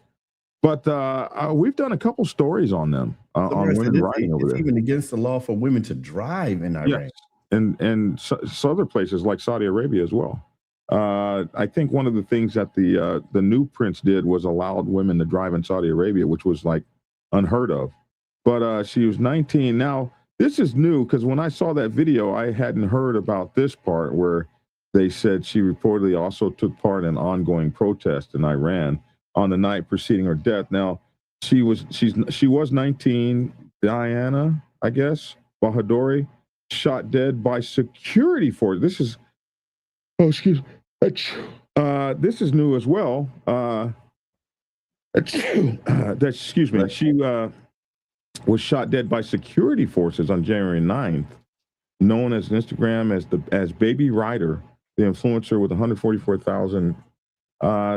But we've done a couple stories on them, on women riding over there. It's even against the law for women to drive in Iran. Yes. And so other places like Saudi Arabia as well. I think one of the things that the new prince did was allowed women to drive in Saudi Arabia, which was like unheard of. But she was 19. Now, this is new because when I saw that video, I hadn't heard about this part where they said she reportedly also took part in ongoing protests in Iran on the night preceding her death. Now, she was 19. Diana, I guess, Bahadouri, shot dead by security force. This is, this is new as well. Excuse me. She was shot dead by security forces on January 9th, known as Instagram as Baby Rider. the influencer with 144,000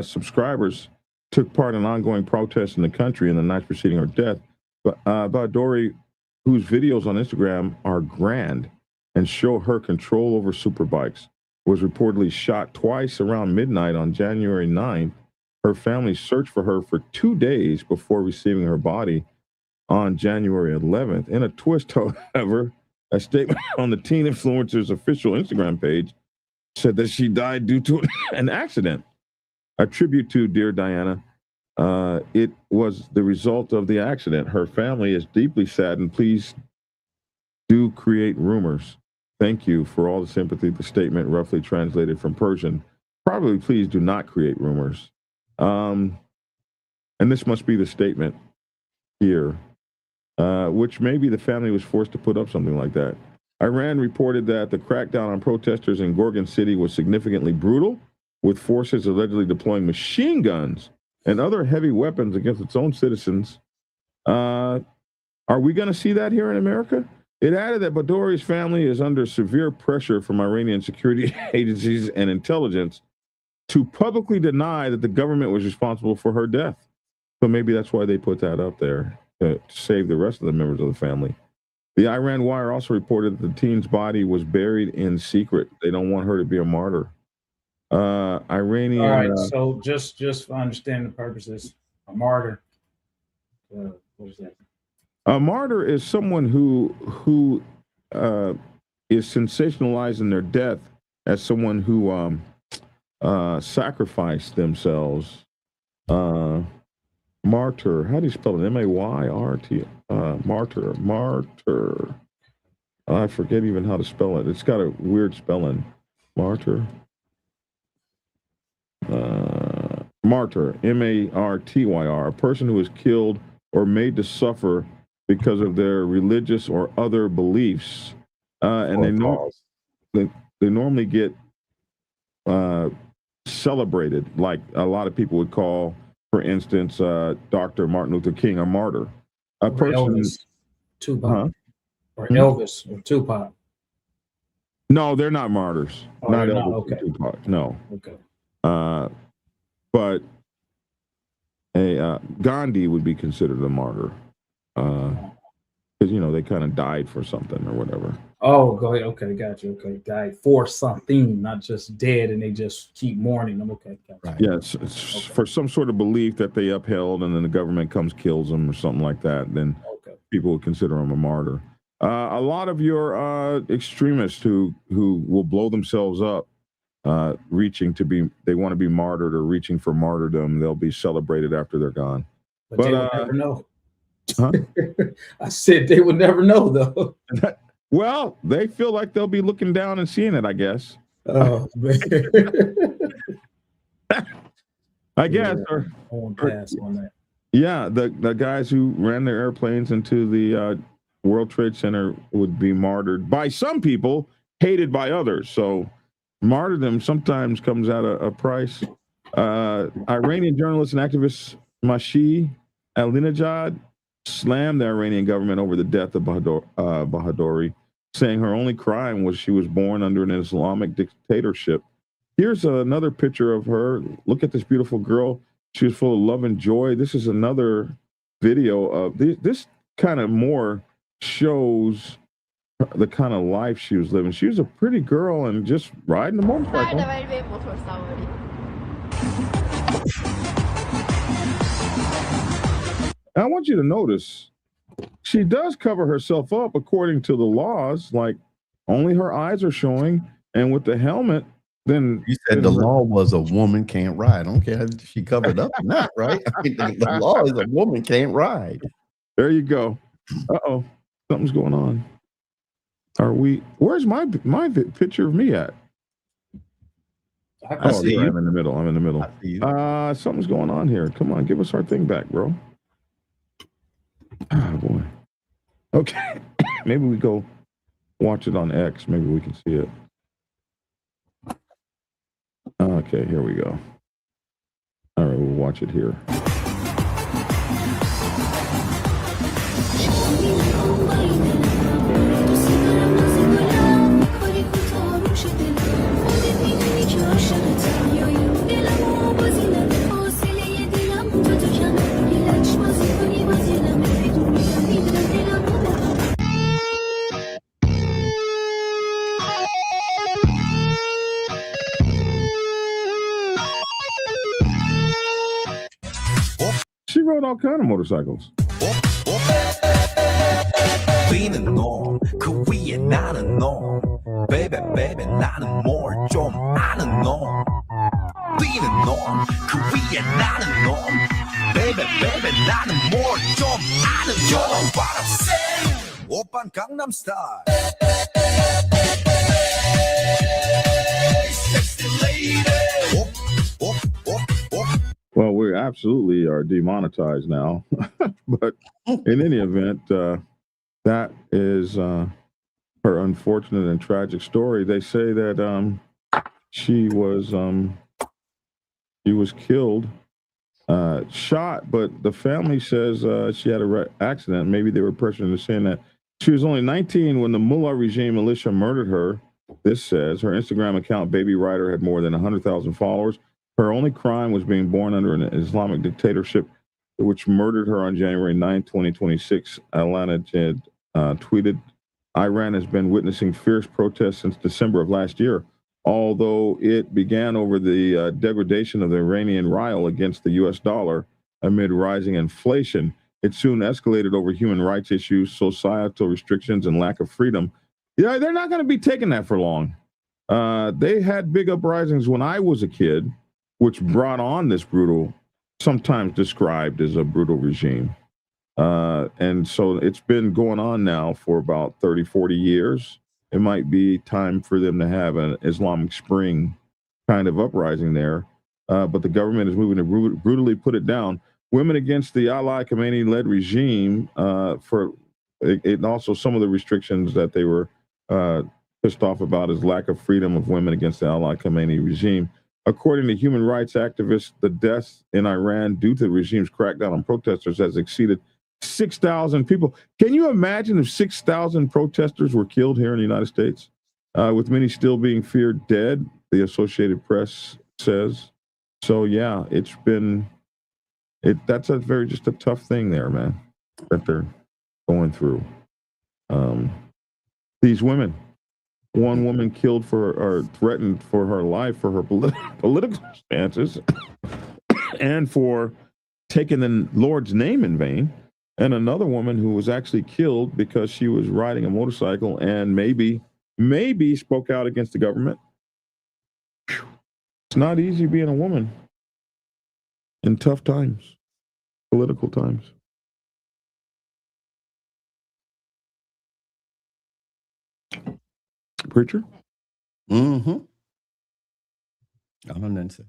subscribers, took part in ongoing protests in the country in the nights preceding her death. But Bhadori, whose videos on Instagram are grand and show her control over superbikes, was reportedly shot twice around midnight on January 9th. Her family searched for her for 2 days before receiving her body on January 11th. In a twist, however, a statement on the teen influencer's official Instagram page said that she died due to an accident. A tribute to Dear Diana. It was the result of the accident. Her family is deeply saddened. Please do create rumors. Thank you for all the sympathy. The statement, roughly translated from Persian, probably please do not create rumors. And this must be the statement here, which maybe the family was forced to put up something like that. Iran reported that the crackdown on protesters in Gorgon City was significantly brutal, with forces allegedly deploying machine guns and other heavy weapons against its own citizens. Are we going to see that here in America? It added that Bhadori's family is under severe pressure from Iranian security agencies and intelligence to publicly deny that the government was responsible for her death. So maybe that's why they put that up there, to save the rest of the members of the family. The Iran Wire also reported that the teen's body was buried in secret. They don't want her to be a martyr. Iranian. All right, so just for understanding purposes, a martyr. What is that? A martyr is someone who is sensationalizing their death as someone who sacrificed themselves. Martyr. How do you spell it? M-A-Y-R-T. Martyr. I forget even how to spell it. It's got a weird spelling. Martyr. Martyr. M-A-R-T-Y-R. A person who is killed or made to suffer because of their religious or other beliefs, and they normally get celebrated, like a lot of people would call, for instance, Dr. Martin Luther King a martyr. A person, Elvis, Tupac, or Elvis or Tupac. No, they're not martyrs. Oh, not they're Elvis not? Okay. or Tupac. No. Okay. But Gandhi would be considered a martyr. Because, they kind of died for something or whatever. Oh, go ahead. Okay, got you. Okay, died for something, not just dead, and they just keep mourning them. Okay, got you. Right. Yes, it's for some sort of belief that they upheld, and then the government comes, kills them, or something like that. Then people would consider them a martyr. A lot of your extremists who will blow themselves up, they want to be martyred or reaching for martyrdom, they'll be celebrated after they're gone. But they would never know. Huh? I said they would never know, though. Well, they feel like they'll be looking down and seeing it, I guess. Oh, man. I guess. I won't pass on that. Yeah, the guys who ran their airplanes into the World Trade Center would be martyred by some people, hated by others. So martyrdom sometimes comes at a price. Iranian journalist and activist Mashi Alinejad slammed the Iranian government over the death of Bhadori, saying her only crime was she was born under an Islamic dictatorship. Here's another picture of her. Look at this beautiful girl. She was full of love and joy. This is another video of this kind of more shows the kind of life she was living. She was a pretty girl and just riding a motorcycle. I want you to notice she does cover herself up according to the laws, like only her eyes are showing, and with the helmet, then you said the law was a woman can't ride. I don't care if she covered up or not, right? I mean, the law is a woman can't ride. There you go. Uh-oh, something's going on. Where's my picture of me at? I see you. I'm in the middle. I see you. Something's going on here. Come on, give us our thing back, bro. Oh boy. Okay. Maybe we go watch it on X. Maybe we can see it. Okay, here we go. All right, we'll watch it here. all kind of motorcycles. 우리는 너, 그 위에 나는 너. Baby, baby, 나는 뭘 좀 아는 너. 우리는 너, 그 위에 나는 너. Baby, baby, 나는 뭘 좀 아는 너. You know what I'm saying? 오빤 강남 스타일. Sexy lady. Well, we absolutely are demonetized now. But in any event, that is her unfortunate and tragic story. They say that she was killed, shot, but the family says she had an accident. Maybe they were pressured into saying that. She was only 19 when the Mullah regime militia murdered her. This says her Instagram account, Baby Rider, had more than 100,000 followers. Her only crime was being born under an Islamic dictatorship, which murdered her on January 9, 2026. Ilhan had tweeted, Iran has been witnessing fierce protests since December of last year, although it began over the degradation of the Iranian rial against the U.S. dollar amid rising inflation. It soon escalated over human rights issues, societal restrictions, and lack of freedom. Yeah, they're not going to be taking that for long. They had big uprisings when I was a kid, which brought on this brutal, sometimes described as a brutal regime. And so it's been going on now for about 30, 40 years. It might be time for them to have an Islamic Spring kind of uprising there. But the government is moving to brutally put it down. Women against the Ayatollah Khamenei-led regime, and also some of the restrictions that they were pissed off about is lack of freedom of women against the Ayatollah Khamenei regime. According to human rights activists, the deaths in Iran due to the regime's crackdown on protesters has exceeded 6,000 people. Can you imagine if 6,000 protesters were killed here in the United States, with many still being feared dead, the Associated Press says. So, yeah, that's just a tough thing there, man, that they're going through. These women, one woman killed or threatened for her life for her political stances and for taking the Lord's name in vain. And another woman who was actually killed because she was riding a motorcycle and maybe spoke out against the government. It's not easy being a woman in tough times, political times. Preacher? Mm-hmm. I didn't say.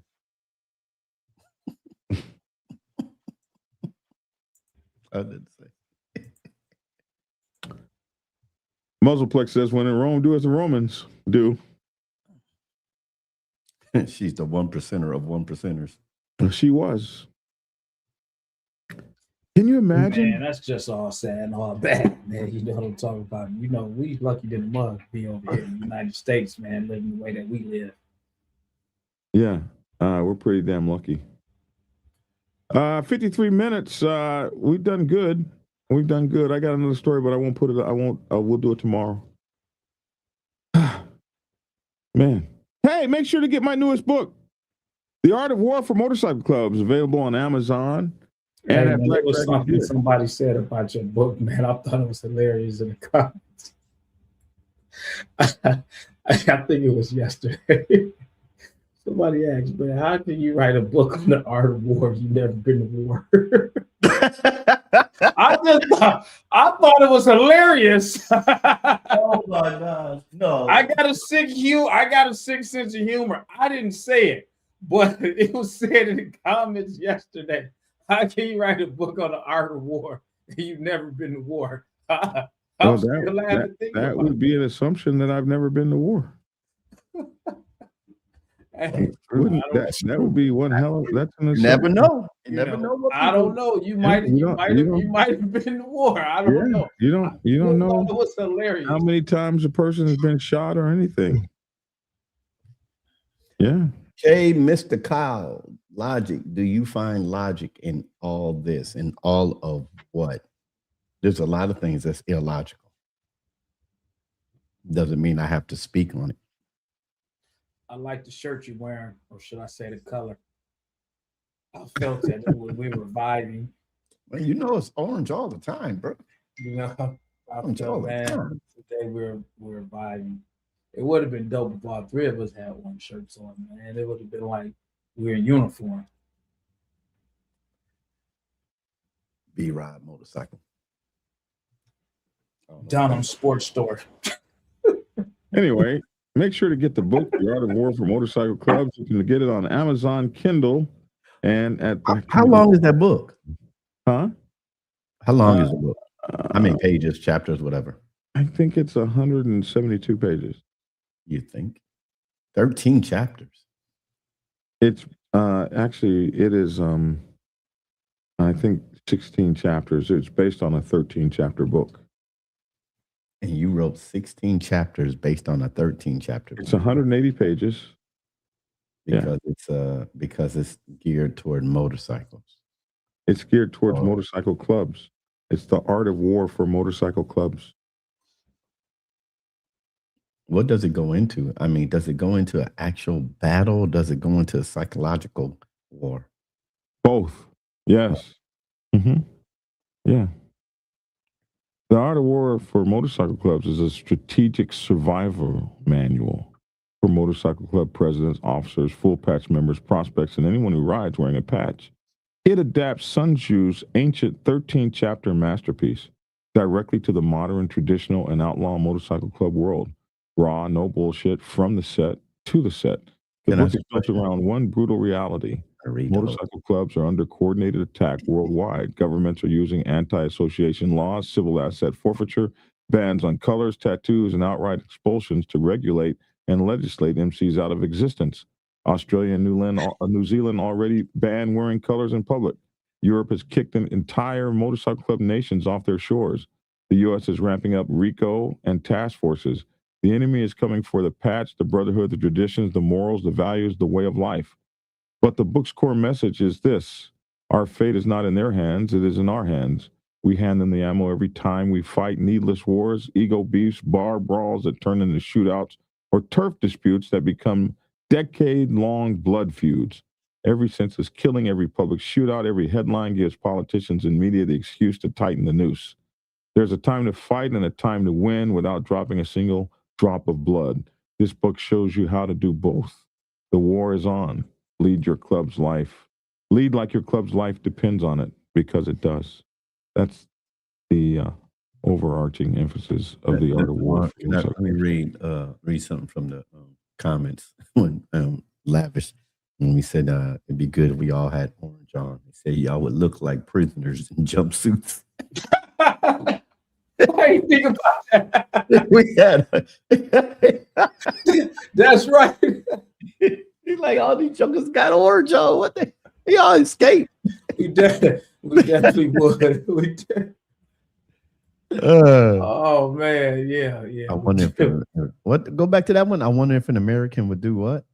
I didn't say. Muzzleplex says, when in Rome, do as the Romans do. She's the 1%er of 1%ers. She was. Can you imagine? Man, that's just all sad and all bad, man. You know what I'm talking about. You know, we lucky than the mug to be over here in the United States, man, living the way that we live. Yeah, we're pretty damn lucky. 53 minutes. We've done good. We've done good. I got another story, but I won't put it. We'll do it tomorrow. Man. Hey, make sure to get my newest book, The Art of War for Motorcycle Clubs, available on Amazon. And it was something somebody said about your book, man. I thought it was hilarious in the comments. I think it was yesterday. Somebody asked, man, how can you write a book on the art of war if you've never been to war? I thought it was hilarious. Oh my gosh. No. I got a sick sense of humor. I didn't say it, but it was said in the comments yesterday. How can you write a book on the art of war if you've never been to war? That would be an assumption that I've never been to war. That would be one hell of that's an assumption. Never know. You never know. I don't know. You might have been to war. I don't know. You don't know. It was hilarious. How many times a person has been shot or anything? Yeah. Hey, Mr. Kyle, logic. Do you find logic in all this, in all of what? There's a lot of things that's illogical. Doesn't mean I have to speak on it. I like the shirt you're wearing, or should I say the color? I felt that we were vibing. Well, you know it's orange all the time, bro. You know, I Orange felt, all the man, time. today we're vibing. It would have been dope if all three of us had orange shirts on, man. It would have been like we're in uniform. B-Ride motorcycle. Dunham Sports Store. Anyway, make sure to get the book, The Art of War for Motorcycle Clubs. You can get it on Amazon Kindle and at How long is that book? Huh? How long is the book? How many pages, chapters, whatever? I think it's 172 pages. You think? 13 chapters. It's actually it is I think 16 chapters. It's based on a 13 chapter book. And you wrote 16 chapters based on a 13 chapter book. It's 180 pages. Because it's geared toward motorcycles. It's geared towards motorcycle clubs. It's the art of war for motorcycle clubs. What does it go into? I mean, does it go into an actual battle? Does it go into a psychological war? Both. Yes. Yeah. The Art of War for Motorcycle Clubs is a strategic survival manual for motorcycle club presidents, officers, full patch members, prospects, and anyone who rides wearing a patch. It adapts Sun Tzu's ancient 13-chapter masterpiece directly to the modern, traditional, and outlaw motorcycle club world. Raw, no bullshit, from the set to the set. The book is built around one brutal reality. Motorcycle clubs are under coordinated attack worldwide. Governments are using anti-association laws, civil asset forfeiture, bans on colors, tattoos, and outright expulsions to regulate and legislate MCs out of existence. Australia and New Zealand already ban wearing colors in public. Europe has kicked an entire motorcycle club nations off their shores. The U.S. is ramping up RICO and task forces. The enemy is coming for the patch, the brotherhood, the traditions, the morals, the values, the way of life. But the book's core message is this: our fate is not in their hands, it is in our hands. We hand them the ammo every time we fight needless wars, ego beefs, bar brawls that turn into shootouts, or turf disputes that become decade-long blood feuds. Every senseless killing, every public shootout, every headline gives politicians and media the excuse to tighten the noose. There's a time to fight and a time to win without dropping a single drop of blood. This book shows you how to do both. The war is on. Lead your club's life. Lead like your club's life depends on it, because it does. That's the overarching emphasis of the art of war. Let me read something from the comments when Lavish, when we said it'd be good if we all had orange on. He said y'all would look like prisoners in jumpsuits. Why do you think about that? We had. That's right. He's like, all these jokers got orange on. What they all escaped. We definitely would. Oh man, yeah. I wonder if what go back to that one. I wonder if an American would do what?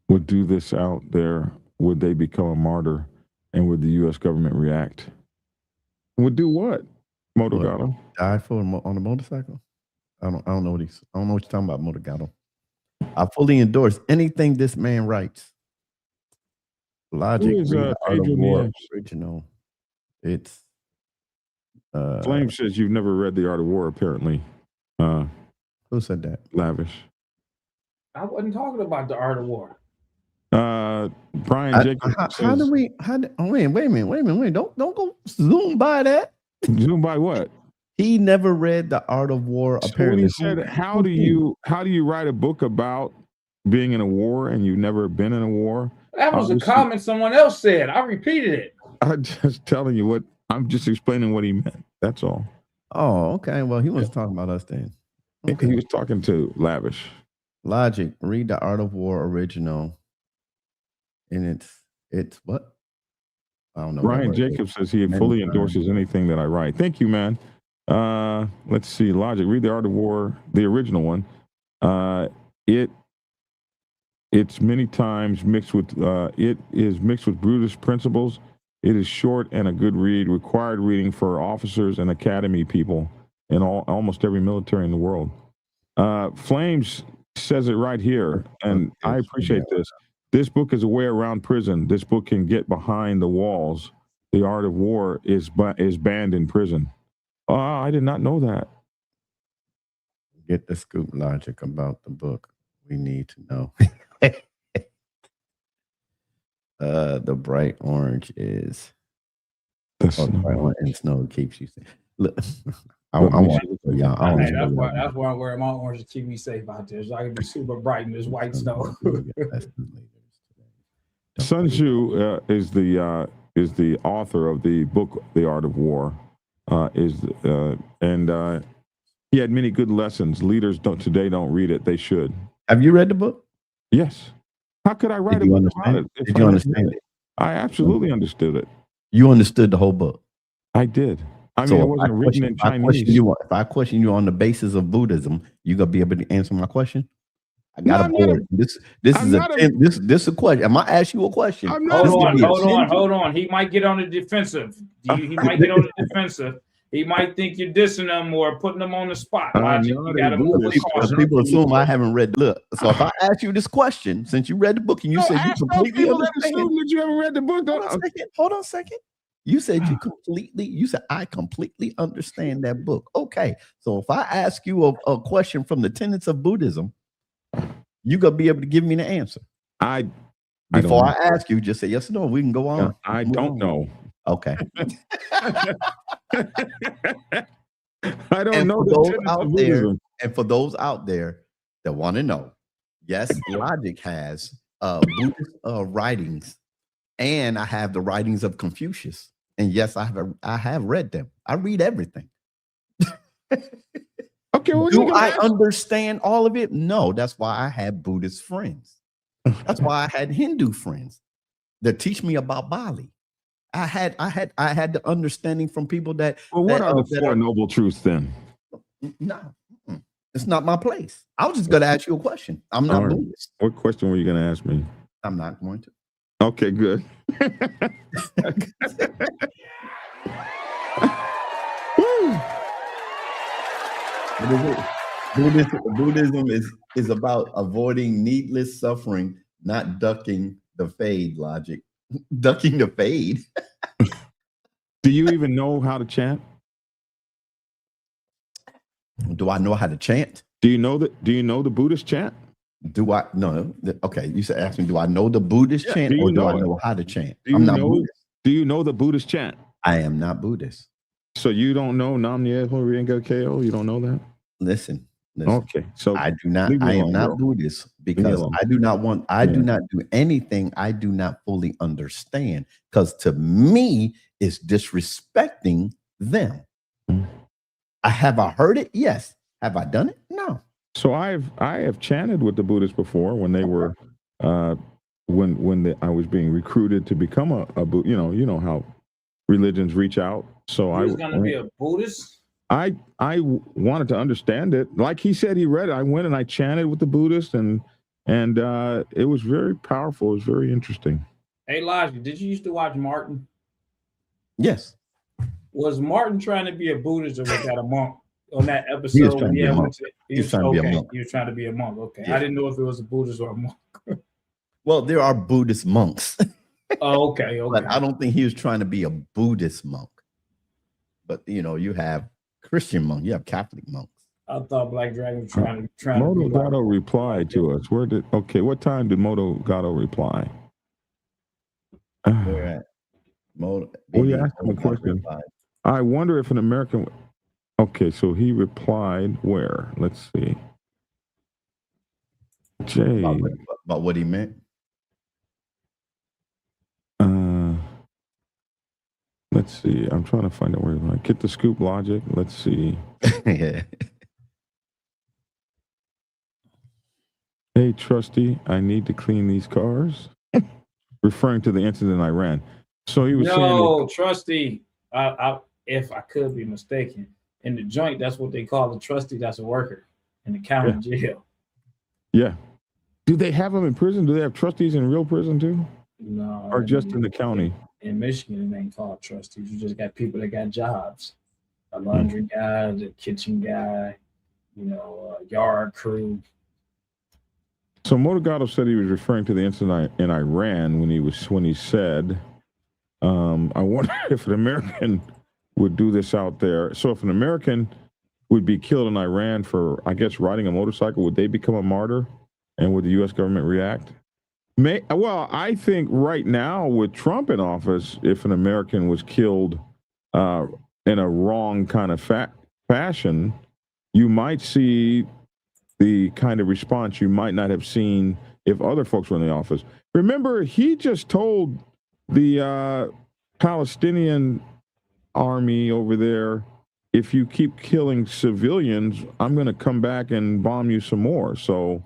Would do this out there? Would they become a martyr? And would the U.S. government react? Would do what? Motogato? Die on a motorcycle? I don't know what you're talking about, Motogato. I fully endorse anything this man writes. Logic, original. It's Flame says you've never read The Art of War, apparently. Who said that? Lavish. I wasn't talking about The Art of War. Brian Jacobs. Wait a minute. Don't go zoom by that. Zoom by what? He never read The Art of War. Apparently, he said, "How do you write a book about being in a war and you've never been in a war?" That was a comment someone else said. I repeated it. I'm just telling you what. I'm just explaining what he meant. That's all. Oh, okay. Well, he was talking about us then. Okay. He was talking to Lavish. Logic. Read The Art of War original. And it's what? I don't know. Brian Jacobs says he fully endorses anything that I write. Thank you, man. Let's see. Logic. Read The Art of War, the original one. It's many times mixed with it is mixed with Brutus principles. It is short and a good read, required reading for officers and academy people in almost every military in the world. Flames says it right here, and I appreciate this. This book is a way around prison. This book can get behind the walls. The Art of War is banned in prison. I did not know that. Get the scoop logic about the book. We need to know. The bright orange is bright orange and snow keeps you safe. Look, I want y'all. That's why I wear my orange to keep me safe out there, so I can be super bright in this white snow. Sun Tzu is the author of the book The Art of War. He had many good lessons. Leaders today don't read it. They should. Have you read the book? Yes. How could I write a book about it? Did you understand it? I absolutely understood it. You understood the whole book? I did. I mean, it wasn't written in Chinese. If I question you on the basis of Buddhism, you gonna be able to answer my question? I got a board. This is a question. I'm gonna ask you a question. Hold on. He might get on the defensive. He might get on the defensive. He might think you're dissing them or putting them on the spot. You gotta move with caution. People assume I haven't read the book. So if I ask you this question, since you read the book and you said you completely understand, that you haven't read the book. Hold on a second. You said I completely understand that book. Okay. So if I ask you a question from the tenets of Buddhism, you gonna be able to give me the answer. Before I ask you, just say yes or no. We can go on. I don't know. Okay. I don't know those out there, and for those out there that want to know, yes, Logic has Buddhist writings, and I have the writings of Confucius, and yes, I have read them. I read everything. Okay, well, do I understand all of it? No, that's why I had Buddhist friends. That's why I had Hindu friends that teach me about Bali. I had the understanding from people that. Well, what are the four noble truths then? No, it's not my place. I was just going to ask you a question. I'm not Buddhist. What question were you going to ask me? I'm not going to. Okay, good. Buddhism is about avoiding needless suffering, not ducking the fade. Logic. Ducking the fade. Do you even know how to chant? Do I know how to chant? Do you know the Buddhist chant? Do I? No. Okay. You said, ask me, do I know the Buddhist chant or do I know how to chant? I'm not Buddhist. Do you know the Buddhist chant? I am not Buddhist. So you don't know Nam Myoho Renge Kyo? You don't know that? Listen. Okay. So I do not. I am not Buddhist because I do not want. I do not do anything I do not fully understand. Because to me, it's disrespecting them. Have I heard it? Yes. Have I done it? No. So I have chanted with the Buddhists before when they were I was being recruited to become a Buddhist. You know how religions reach out. So I was going to be a Buddhist. I wanted to understand it. Like he said, he read it. I went and I chanted with the Buddhists, and it was very powerful. It was very interesting. Hey, Logic, did you used to watch Martin? Yes. Was Martin trying to be a Buddhist or was that a monk on that episode? He was trying to be a monk. He was trying to be a monk. Okay. Yeah. I didn't know if it was a Buddhist or a monk. Well, there are Buddhist monks. Oh, okay. But I don't think he was trying to be a Buddhist monk. But you have Christian monk, you have Catholic monks. I thought Black Dragon was trying Moto Gatto replied to us. What time did Moto Gatto reply? Where at? We asked him a question. Replied. I wonder if an American. Okay, so he replied where? Let's see. Jay. About what he meant. Let's see. I'm trying to find out where he went. Get the scoop logic. Let's see. Yeah. Hey, Trusty, I need to clean these cars. Referring to the incident in Iran. So he was saying. No, Trusty. If I could be mistaken, in the joint, that's what they call a trustee. That's a worker in the county jail. Yeah. Do they have them in prison? Do they have trustees in real prison too? No. Or just in the county? In Michigan, it ain't called trustees. You just got people that got jobs. A laundry guy, the kitchen guy, yard crew. So Motogato said he was referring to the incident in Iran when he said, I wonder if an American would do this out there. So if an American would be killed in Iran for, I guess, riding a motorcycle, would they become a martyr? And would the U.S. government react? Well, I think right now with Trump in office, if an American was killed in a wrong kind of fashion, you might see the kind of response you might not have seen if other folks were in the office. Remember, he just told the Palestinian army over there, if you keep killing civilians, I'm going to come back and bomb you some more. So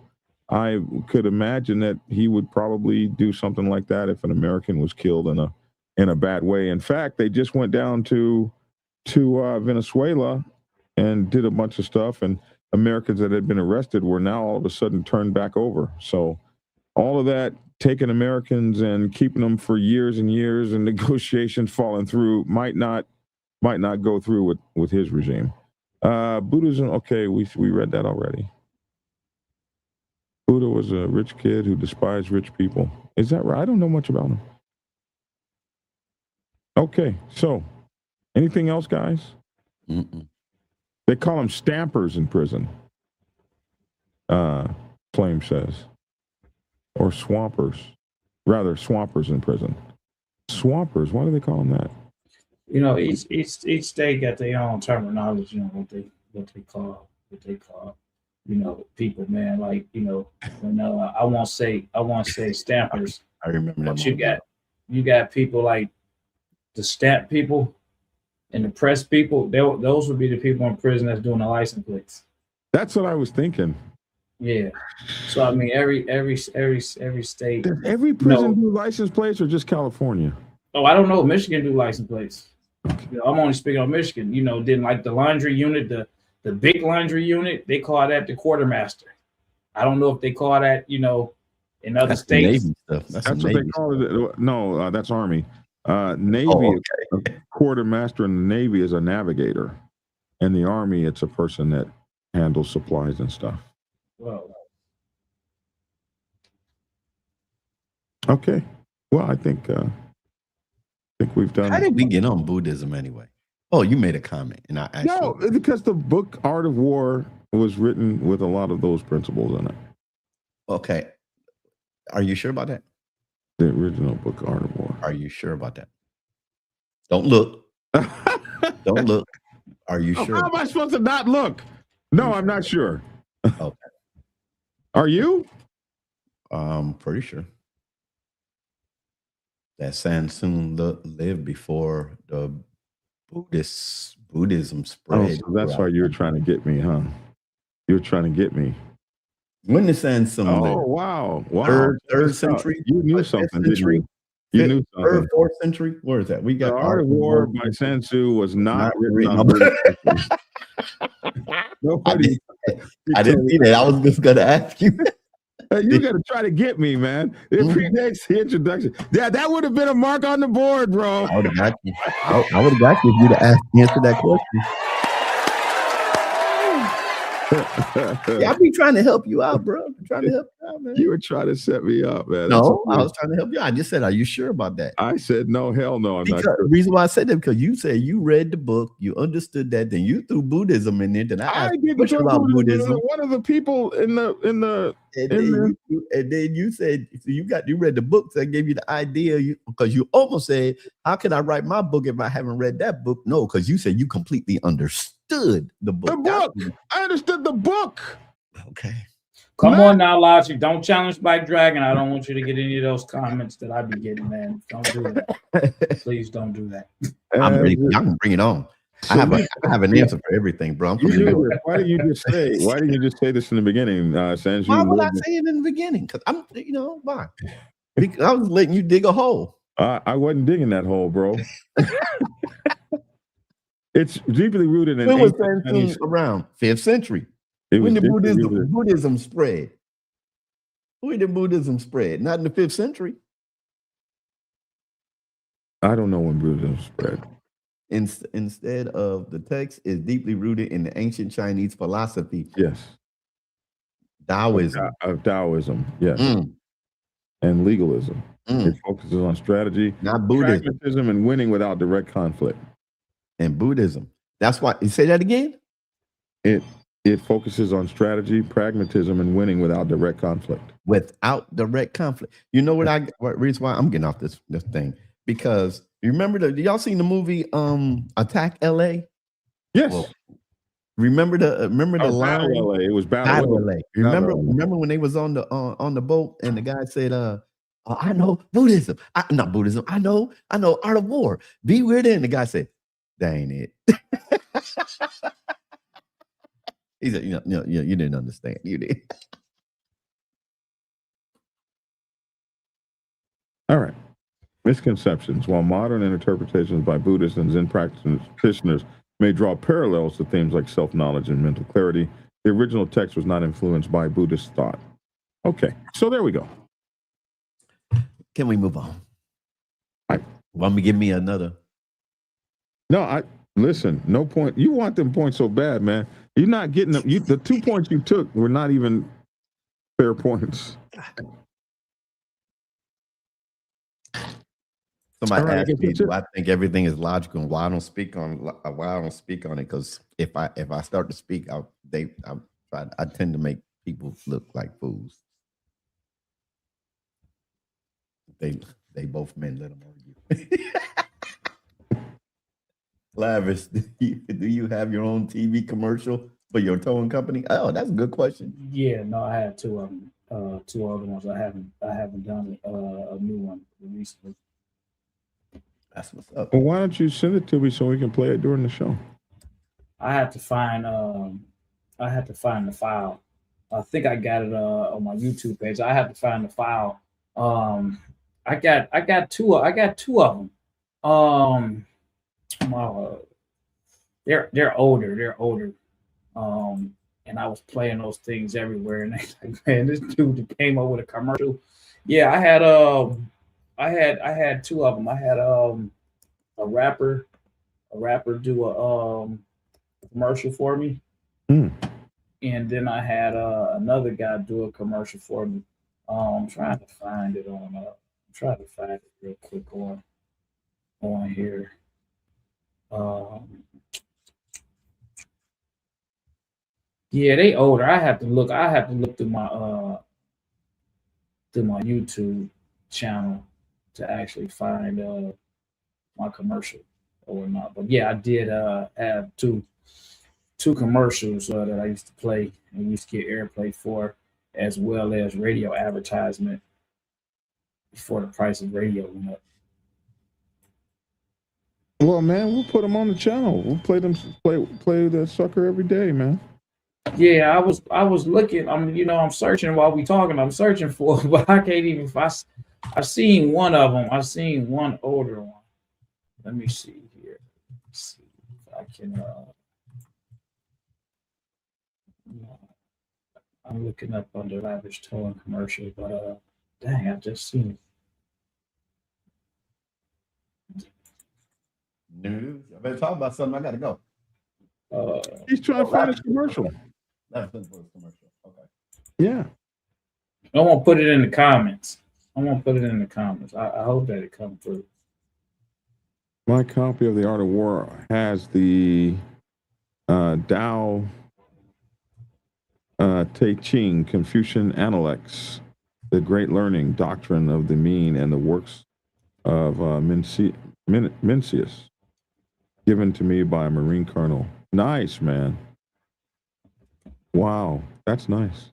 I could imagine that he would probably do something like that if an American was killed in a bad way. In fact, they just went down to Venezuela and did a bunch of stuff, and Americans that had been arrested were now all of a sudden turned back over. So all of that, taking Americans and keeping them for years and years and negotiations falling through might not go through with his regime. Buddhism, okay, we read that already. Buddha was a rich kid who despised rich people. Is that right? I don't know much about him. Okay, so anything else, guys? Mm-mm. They call them stampers in prison. Flame says. Or swampers. Rather, swampers in prison. Swampers, why do they call them that? You know, each state got their own terminology on what they call you know, people, man. Like, you know, when I won't say stampers. I remember that. But you got people like the stamp people and the press people. Those would be the people in prison that's doing the license plates. That's what I was thinking. Yeah. So I mean, every state. Does every prison do license plates or just California? Oh, I don't know. Michigan do license plates. You know, I'm only speaking on Michigan. You know, then like the laundry unit, the big laundry unit, they call that the quartermaster. I don't know if they call that, you know, in other states. Navy stuff. That's what Navy they call it. No, that's Army. Navy, okay. A quartermaster in the Navy is a navigator. In the Army, it's a person that handles supplies and stuff. Well, okay. Well, I think we've done. How did we get on Buddhism anyway? Oh, you made a comment, and I asked No, because the book Art of War was written with a lot of those principles in it. Okay. Are you sure about that? The original book Art of War. Are you sure about that? Don't look. Don't look. Are you sure? How am I supposed to not look? No, I'm not sure. Okay. Are you? Pretty sure. That Sansun lived before the Buddhism spread. Oh, so that's why you're trying to get me, huh? You're trying to get me. When did Sansun live? Oh, wow. Third century? You knew something, didn't you? You knew something. Third, fourth century? Where is that? We got The Art of War by Sun Tzu was not written on Nobody. I didn't see that. I was just going to ask you. You got to try to get me, man. It predates the introduction. Yeah, that would have been a mark on the board, bro. I would have got you. I would have got you if you'd have answered that question. Yeah, I be trying to help you out, bro. I'm trying to help you out, man. You were trying to set me up, man. No, I was trying to help you. I just said, are you sure about that? I said, no, hell no, I'm not sure. The reason why I said that, because you said you read the book, you understood that, then you threw Buddhism in there. Then I asked you about Buddhism. One of the people in the and then you said you read the book that gave you the idea, because you almost said, how can I write my book if I haven't read that book? No, because you said you completely understood the book. The book. I understood the book. Okay. Come on now, Logic. Don't challenge Black Dragon. I don't want you to get any of those comments that I be getting, man. Don't do that. Please don't do that. I'm ready. I can bring it on. I have an answer for everything, bro. Why didn't you just say this in the beginning? Why would I say it in the beginning? Because I'm, why? Because I was letting you dig a hole. I wasn't digging that hole, bro. It's deeply rooted in. When was Sansun around? 5th century. When did Buddhism spread? When did Buddhism spread? Not in the 5th century. I don't know when Buddhism spread. Instead of the text is deeply rooted in the ancient Chinese philosophy. Yes. Taoism. Of Taoism, yes, Mm, and legalism. mm. It focuses on strategy, Not Buddhism. pragmatism, and winning without direct conflict. And Buddhism. That's why you say that again? It focuses on strategy, pragmatism, and winning without direct conflict. Without direct conflict. You know what reason why I'm getting off this thing? Because you remember y'all seen the movie Attack LA? Yes. Well, remember the line? Battle LA. It was Battle LA. Remember when they was on the boat and the guy said, I know Buddhism. Not Buddhism. I know Art of War. Be weird. And the guy said, that ain't it. He said, you didn't understand. You did. All right. Misconceptions. While modern interpretations by Buddhists and Zen practitioners may draw parallels to themes like self-knowledge and mental clarity, the original text was not influenced by Buddhist thought. Okay, so there we go. Can we move on? Want me to give me another? No, listen, no point. You want them points so bad, man. You're not getting them. The 2 points you took were not even fair points. Somebody asked me, do I think everything is logical and why I don't speak on it? Because if I start to speak, I tend to make people look like fools. They both men, let them argue. Lavish, do you have your own TV commercial for your towing company? Oh, that's a good question. Yeah, no, I had two of them. Two other ones. I haven't done a new one recently. That's what's up. Well, why don't you send it to me so we can play it during the show? I had to find the file. I think I got it on my YouTube page. I had to find the file. I got two of them. They're older. And I was playing those things everywhere, and they like, man, this dude came up with a commercial. Yeah, I had two of them. I had a rapper do a commercial for me, and then I had another guy do a commercial for me. I'm trying to find it real quick on here. Yeah, they older. I have to look through my YouTube channel to actually find my commercial or not. But yeah, I did have two commercials that I used to play and used to get airplay for, as well as radio advertisement before the price of radio went up. Well, man, we'll put them on the channel. We'll play the sucker every day, man. Yeah, I was looking. I'm searching while we talking. I'm searching for, but I can't even. I've seen one of them. I've seen one older one. Let me see here. Let's see if I can. I'm looking up under Lavish Towing commercial, but dang, I just seen it. No, I better talk about something. I gotta go. He's trying to find his commercial. That's for his commercial. Okay. Yeah. I won't put it in the comments. I hope that it comes through. My copy of The Art of War has the Tao Te Ching, Confucian Analects, the Great Learning, Doctrine of the Mean, and the Works of Mencius, given to me by a Marine Colonel. Nice, man. Wow, that's nice.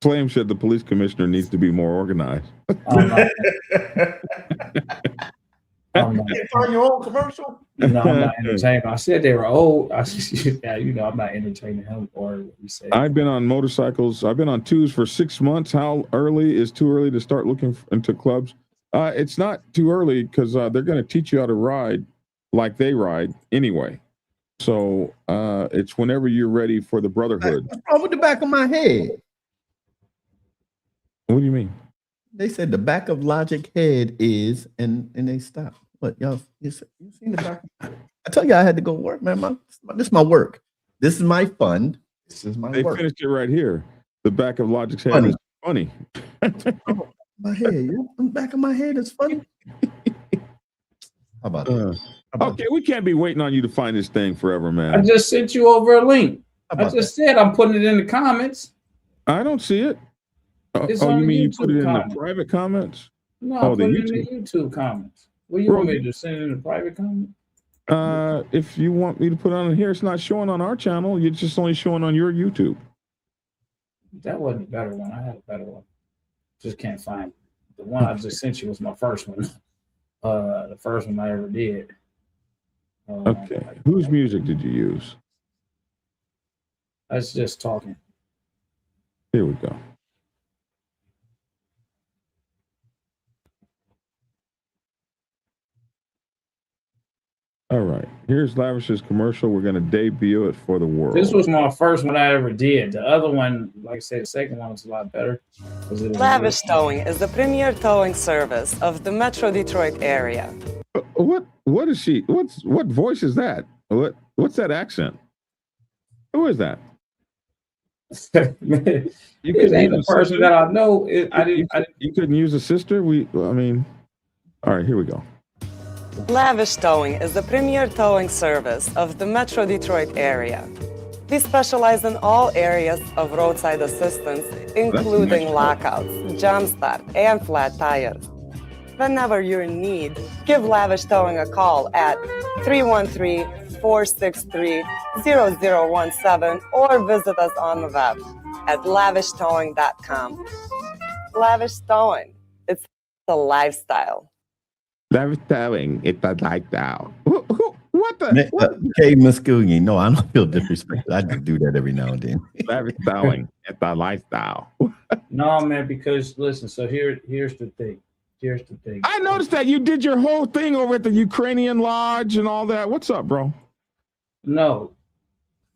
Flame said the police commissioner needs to be more organized. I'm not find your own commercial? I'm not entertaining. I said they were old. I'm not entertaining him or what you say. I've been on motorcycles. I've been on twos for 6 months. How early is too early to start looking into clubs? It's not too early because they're going to teach you how to ride like they ride anyway. So it's whenever you're ready for the brotherhood. What's wrong with the back of my head? What do you mean? They said the back of Logic head is, and they stopped. What y'all? You seen the back? I tell you, I had to go work, man. This is my work. This is my fund. This is my They work. finished it right here. The back of Logic's head Funny. is funny. My head, yeah. The back of my head is funny. How about that? Okay, we can't be waiting on you to find this thing forever, I man. just sent you over a link. How I about just said I'm putting it in the comments. I don't see it. It's Oh, on you the mean you YouTube put it in comments. the private comments? No, Oh, I'm the putting it in the YouTube comments. What do you Bro, want me to send it in the private comment? If you want me to put it on here, it's not showing on our channel. It's just only showing on your YouTube. That wasn't a better one. I had a better one. Just can't find it. The one I just sent you was my first one. The first one I ever did. Okay. Whose music did you use? That's just talking. Here we go. All right. Here's Lavish's commercial. We're going to debut it for the world. This was my first one I ever did. The other one, like I said, the second one was a lot better. Lavish Towing is the premier towing service of the Metro Detroit area. What is she? What voice is that? What's that accent? Who is that? Man, it ain't the person that I know. You couldn't use a sister? All right, here we go. Lavish Towing is the premier towing service of the Metro Detroit area. We specialize in all areas of roadside assistance, including lockouts, jump start, and flat tires. Whenever you're in need, give Lavish Towing a call at 313-463-0017 or visit us on the web at lavishtowing.com. Lavish Towing, it's a lifestyle. Lavish Towing, it's a lifestyle. What the? Okay, Miss Coogie. No, I don't feel disrespected. I just do that every now and then. Lavish Towing, it's a lifestyle. No, man, because listen, so here's the thing. Here's the thing. I noticed that you did your whole thing over at the Ukrainian Lodge and all that. What's up, bro? No,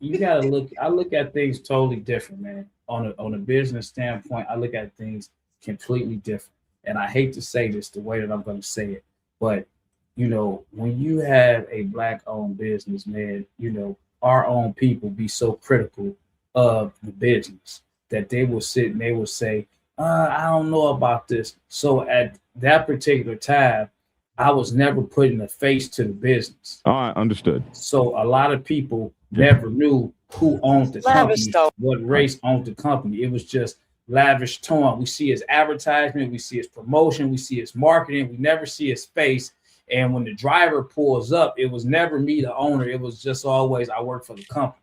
you gotta look. I look at things totally different, man. On a business standpoint, I look at things completely different. And I hate to say this the way that I'm going to say it, but when you have a Black-owned business, man, our own people be so critical of the business that they will sit and they will say, I don't know about this. So at that particular time, I was never putting a face to the business. All right, understood. So a lot of people never knew who owned the company, what race owned the company. It was just Lavish Towing. We see his advertisement, we see his promotion, we see his marketing, we never see his face. And when the driver pulls up, it was never me, the owner. It was just always, I work for the company.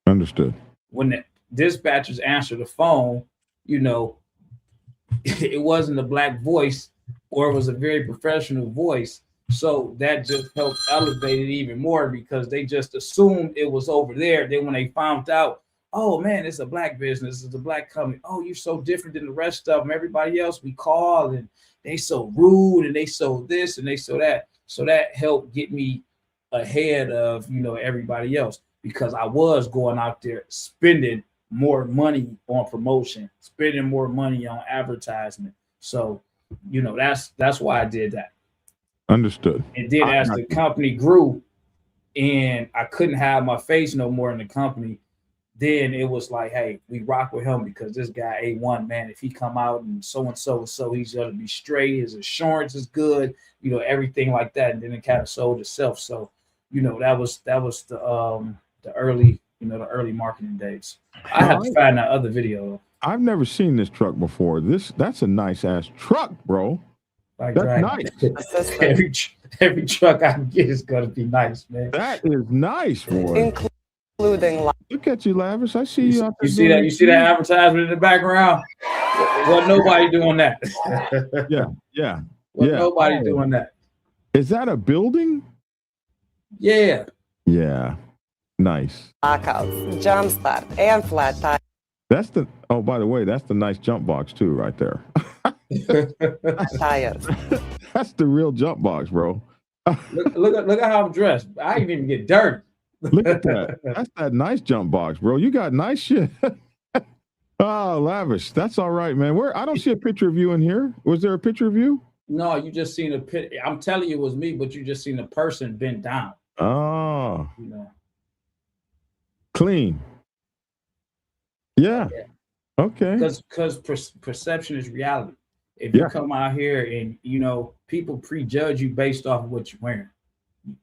Understood. When the dispatchers answer the phone, it wasn't a Black voice, or it was a very professional voice. So that just helped elevate it even more because they just assumed it was over there. Then when they found out, oh man, it's a Black business, it's a Black company. Oh, you're so different than the rest of them. Everybody else we call and they so rude and they so this and they so that. So that helped get me ahead of everybody else because I was going out there spending more money on promotion, spending more money on advertisement. So that's why I did that. Understood. And then as the company grew and I couldn't have my face no more in the company, then it was like, hey, we rock with him because this guy A1, man, if he come out and so, he's going to be straight. His insurance is good, everything like that. And then it kind of sold itself. So, that was the early, the early marketing days. I have to find that other video. I've never seen this truck before. That's a nice ass truck, bro. That's nice. Every truck I can get is gonna be nice, man. That is nice, boy. Including. Look at you, Lavish. I see you. You see that? You see that advertisement in the background? Wasn't nobody doing that. Yeah. Wasn't nobody doing that. Is that a building? Yeah. Yeah. Nice. Lockouts, jump start, and flat tire. That's the. Oh, by the way, that's the nice jump box too, right there. Tires. That's the real jump box, bro. Look at how I'm dressed. I didn't even get dirty. Look at that. That's that nice jump box, bro. You got nice shit. Oh, Lavish. That's all right, man. I don't see a picture of you in here. Was there a picture of you? No, you just seen a pit. I'm telling you, it was me, but you just seen a person bent down. Oh, You know. clean. Yeah. Okay. Because perception is reality. If you come out here and people prejudge you based off of what you're wearing,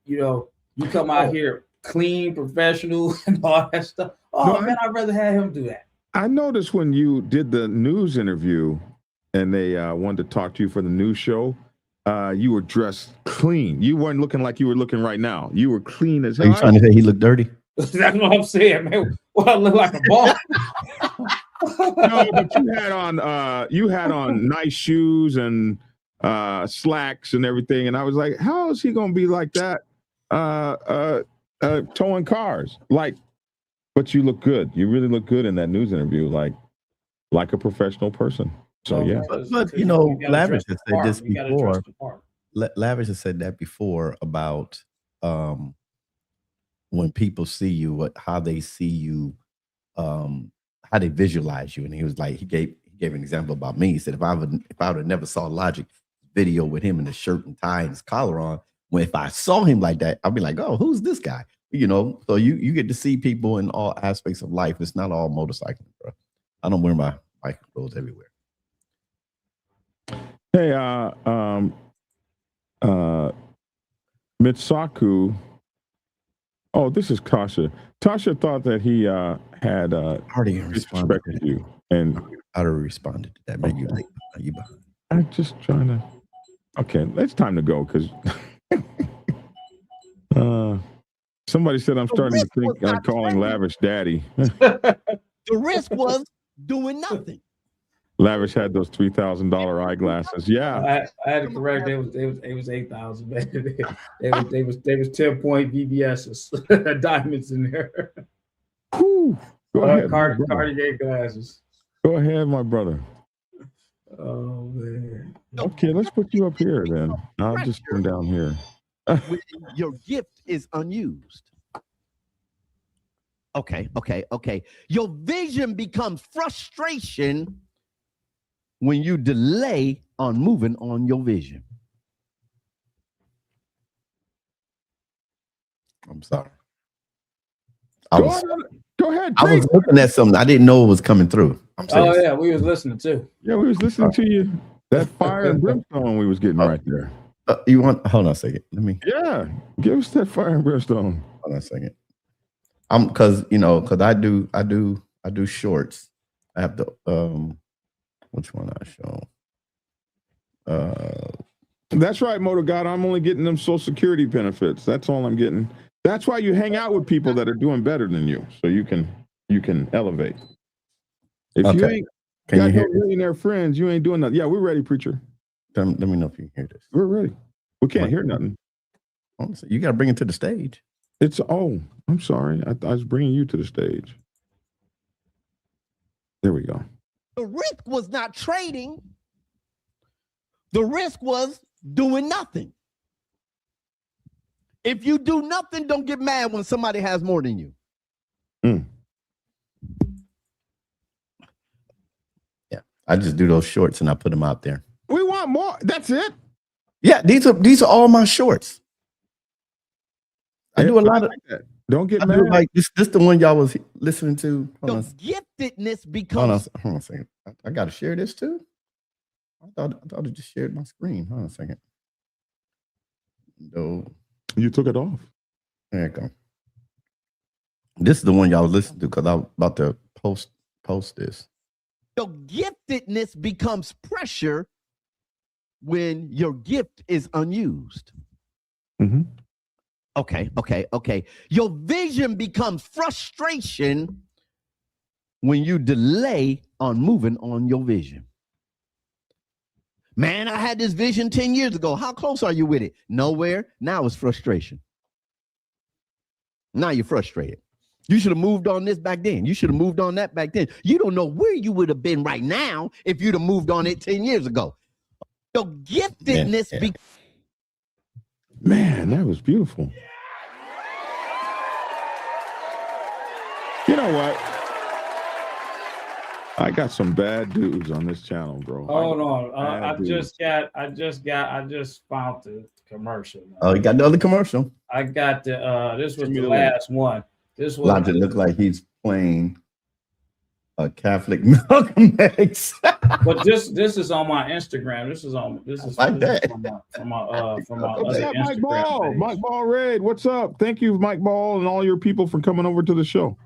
you come out here clean, professional, and all that stuff. Oh man, I'd rather have him do that. I noticed when you did the news interview and they wanted to talk to you for the news show, you were dressed clean. You weren't looking like you were looking right now. You were clean as hell. Are you trying to say he looked dirty? That's what I'm saying, man. Well, I look like a ball. No, but you had on nice shoes and slacks and everything, and I was like, how is he gonna be like that towing cars? But you look good. You really look good in that news interview, like a professional person. So yeah. But Lavish has said this before. Lavish has said that before about when people see you, how they see you, how they visualize you. And he was like, he gave an example about me. He said, if I would have never saw Logic video with him in a shirt and tie and his collar on, if I saw him like that, I'd be like, oh, who's this guy? So you get to see people in all aspects of life. It's not all motorcycling, bro. I don't wear my bike clothes everywhere. Hey, Mitsaku. Oh, this is Tasha. Tasha thought that he had disrespected you, and I already responded to that. Man, you late? You behind? I'm just trying to. Okay, it's time to go because somebody said I'm starting to think I'm calling Lavish daddy. The risk was doing nothing. Lavish had those $3,000 eyeglasses. Yeah, I had to correct. It was 8,000. They was 10-point VVS's diamonds in there. Whew. Go ahead, Cartier glasses. Go ahead, my brother. Oh man. Okay, let's put you up here then. I'll just come down here. Your gift is unused. Okay. Your vision becomes frustration when you delay on moving on your vision. I'm sorry. Go ahead. I was looking at something. I didn't know it was coming through. I'm serious. Oh yeah, we was listening too. Yeah, we was listening to you. That fire and brimstone we was getting right there. You want? Hold on a second. Let me. Yeah, give us that fire and brimstone. Hold on a second. Because I do shorts. I have to which one I show? That's right, Motor God. I'm only getting them Social Security benefits. That's all I'm getting. That's why you hang out with people that are doing better than you, so you can elevate. If you ain't got no millionaire friends, you ain't doing nothing. Yeah, we're ready, preacher. Let me know if you can hear this. We're ready. We can't hear nothing. You got to bring it to the stage. I'm sorry. I was bringing you to the stage. There we go. The risk was not trading. The risk was doing nothing. If you do nothing, don't get mad when somebody has more than you. Yeah, I just do those shorts and I put them out there. We want more. That's it. Yeah, these are all my shorts. I do a lot of that. Don't get mad. Like this the one y'all was listening to. Giftedness becomes. Hold on a second. I got to share this too. I thought I just shared my screen. Hold on a second. No. You took it off. There you go. This is the one y'all was listening to because I was about to post this. Your giftedness becomes pressure when your gift is unused. Mm-hmm. Okay. Your vision becomes frustration when you delay on moving on your vision. Man, I had this vision 10 years ago. How close are you with it? Nowhere. Now it's frustration. Now you're frustrated. You should have moved on this back then. You should have moved on that back then. You don't know where you would have been right now if you'd have moved on it 10 years ago. Your giftedness. Man, that was beautiful. You know what? I got some bad dudes on this channel, bro. Hold on. Bad I dudes. just found the commercial. Man. Oh, you got the other commercial. I got the this was Give me the the link. last one. This was Logic look like he's playing a Catholic Malcolm X. but this is on my Instagram. This is like that. from my What's other up, Mike Instagram Ball? page. Mike Ball Red, what's up? Thank you, Mike Ball, and all your people for coming over to the show.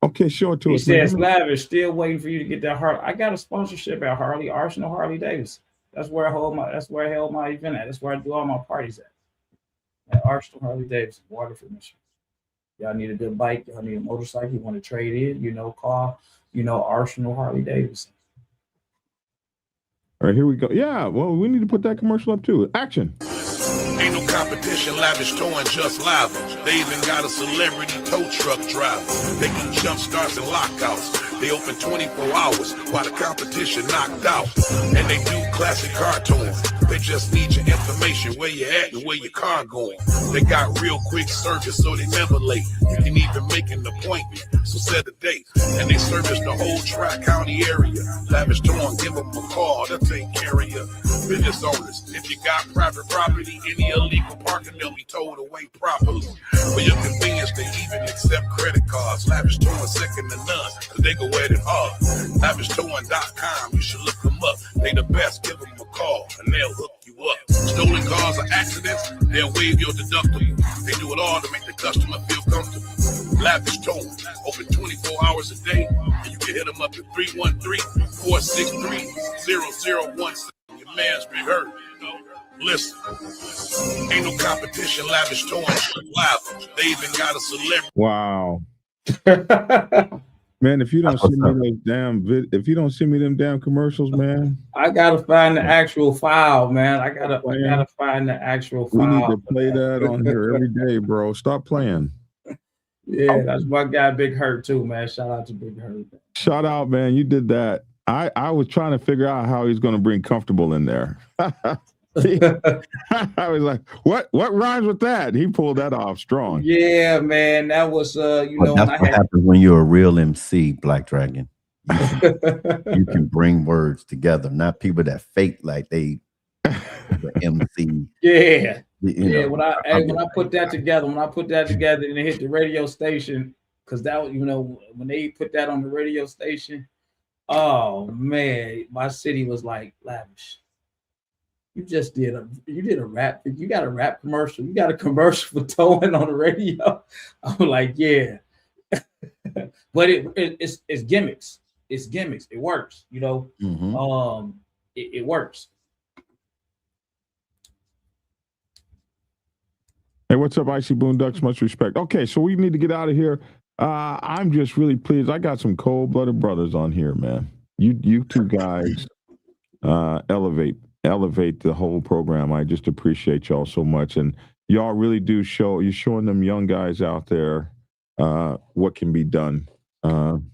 Okay, show it to He us. says, man. Lavish, still waiting for you to get that Harley. I got a sponsorship at Arsenal Harley Davidson. That's where I held my event at. That's where I do all my parties at Arsenal Harley Davidson, Waterford, Michigan. Y'all need a good bike, y'all need a motorcycle, you want to trade in, call, Arsenal Harley Davidson. All right, here we go. Yeah, well, we need to put that commercial up too. Action. Ain't no competition, Lavish towing just lavish. They even got a celebrity tow truck driver. They can jump starts and lockouts. They open 24 hours while the competition knocked out. And they do classic car towing. They just need your information, where you at and where your car going. They got real quick service, so they never late. You can even make an appointment, so set a date. And they service the whole Tri-County area. Lavish towing, give them a call, they'll take care of you. Business owners, if you got private property, any illegal parking, they'll be towed away properly. For your convenience, they even accept credit cards. Lavish towing second to none, cause they go at it hard. LavishTowing.com, you should look them up. They the best, give them a call, and they'll hook you up. Stolen cars or accidents, they'll waive your deductible. They do it all to make the customer feel comfortable. Lavish Towing, open 24 hours a day, and you can hit them up at 313-463-0017. Your man's been hurt. Listen, ain't no competition. Lavish Towing, lavish. They even got a celebrity. Wow. Man, if you don't send me them damn commercials, man, I gotta find the actual file, man. I gotta find the actual file. we need to play that on here every day, bro. Stop playing. Yeah, that's my guy, Big Hurt, too, man. Shout out to Big Hurt. Shout out, man. You did that. I was trying to figure out how he's going to bring comfortable in there. I was like, what rhymes with that? He pulled that off strong. Yeah, man. That was, that's what happens when you're a real MC, Black Dragon. You can bring words together, not people that fake like they the MC. Yeah. You know, when I put that together, and it hit the radio station, because that, when they put that on the radio station, oh man, my city was like, Lavish, you got a rap commercial, you got a commercial for towing on the radio. I'm like, yeah. But it's gimmicks. It's gimmicks. It works, Mm-hmm. It works. Hey, what's up, Icy Boondocks? Much respect. Okay, so we need to get out of here. I'm just really pleased. I got some cold-blooded brothers on here, man. You two guys elevate the whole program. I just appreciate y'all so much, and y'all really do you're showing them young guys out there what can be done, and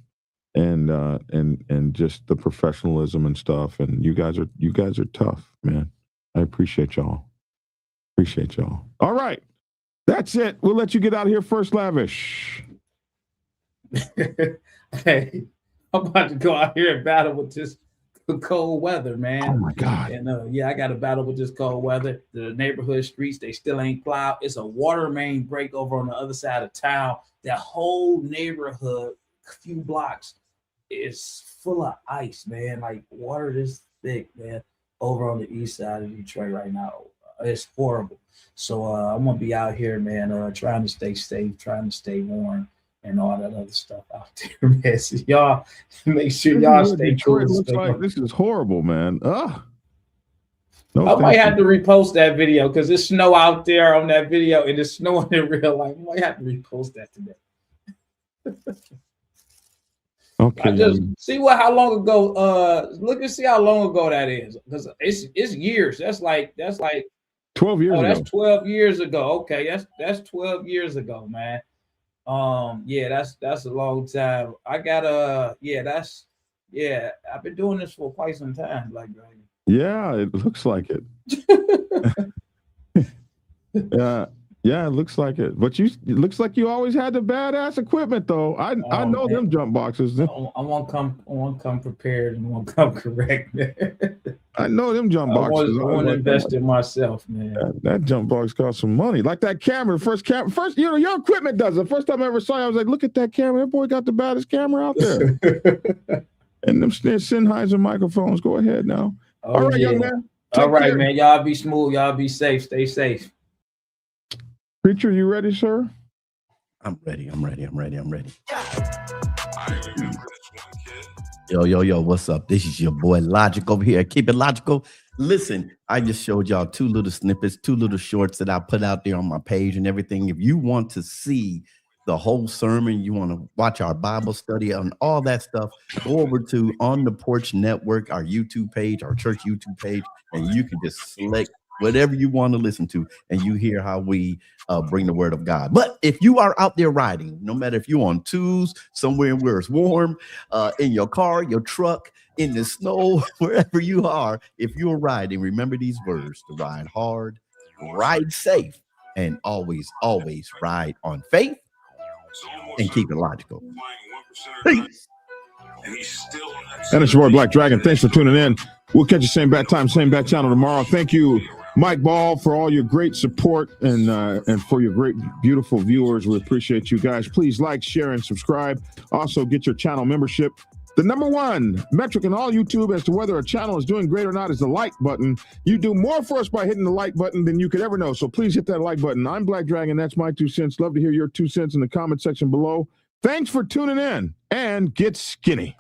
just the professionalism and stuff. And you guys are tough, man. I appreciate y'all. All right. That's it. We'll let you get out of here first, Lavish. Hey, I'm about to go out here and battle with this cold weather, man. Oh my God. And I got to battle with this cold weather. The neighborhood streets, they still ain't plowed. It's a water main break over on the other side of town. That whole neighborhood, a few blocks, is full of ice, man. Like water this thick, man, over on the east side of Detroit right now. It's horrible. So I'm gonna be out here, man, trying to stay safe, trying to stay warm, and all that other stuff out there, man. So y'all make sure y'all stay Detroit cool. looks like this is horrible, man. No, I might have to repost that video because it's snow out there on that video, and it's snowing in real life. I might have to repost that today. Okay. I just see how long ago. Look and see how long ago that is, because it's years. That's like 12 years ago. That's 12 years ago. Okay, that's 12 years ago, man. That's a long time. I've been doing this for quite some time, Black Dragon. Yeah, it looks like it. Yeah, it looks like it. But it looks like you always had the badass equipment, though. I know man. them jump boxes. I won't come prepared and won't come correct. I know them jump boxes. I want to invest in myself, man. That jump box cost some money. Like that camera, first, your equipment does it. First time I ever saw it, I was like, look at that camera. That boy got the baddest camera out there. And them Sennheiser microphones. Go ahead now. All right, young man. All right, man. Y'all be smooth. Y'all be safe. Stay safe. Preacher, you ready, sir? I'm ready. Yo, what's up? This is your boy Logic over here. Keep it logical. Listen, I just showed y'all two little snippets, two little shorts that I put out there on my page and everything. If you want to see the whole sermon, you want to watch our Bible study and all that stuff, go over to On the Porch Network, our YouTube page, our church YouTube page, and you can just select whatever you want to listen to, and you hear how we bring the word of God. But if you are out there riding, no matter if you're on twos, somewhere where it's warm, in your car, your truck, in the snow, wherever you are, if you're riding, remember these words: to ride hard, ride safe, and always, always ride on faith and keep it logical. Peace. And it's your boy Black Dragon. Thanks for tuning in. We'll catch you same bat time, same bat channel tomorrow. Thank you, Mike Ball, for all your great support and for your great, beautiful viewers. We appreciate you guys. Please like, share, and subscribe. Also, get your channel membership. The number one metric in all YouTube as to whether a channel is doing great or not is the like button. You do more for us by hitting the like button than you could ever know. So please hit that like button. I'm Black Dragon. That's my 2 cents. Love to hear your 2 cents in the comment section below. Thanks for tuning in and get skinny.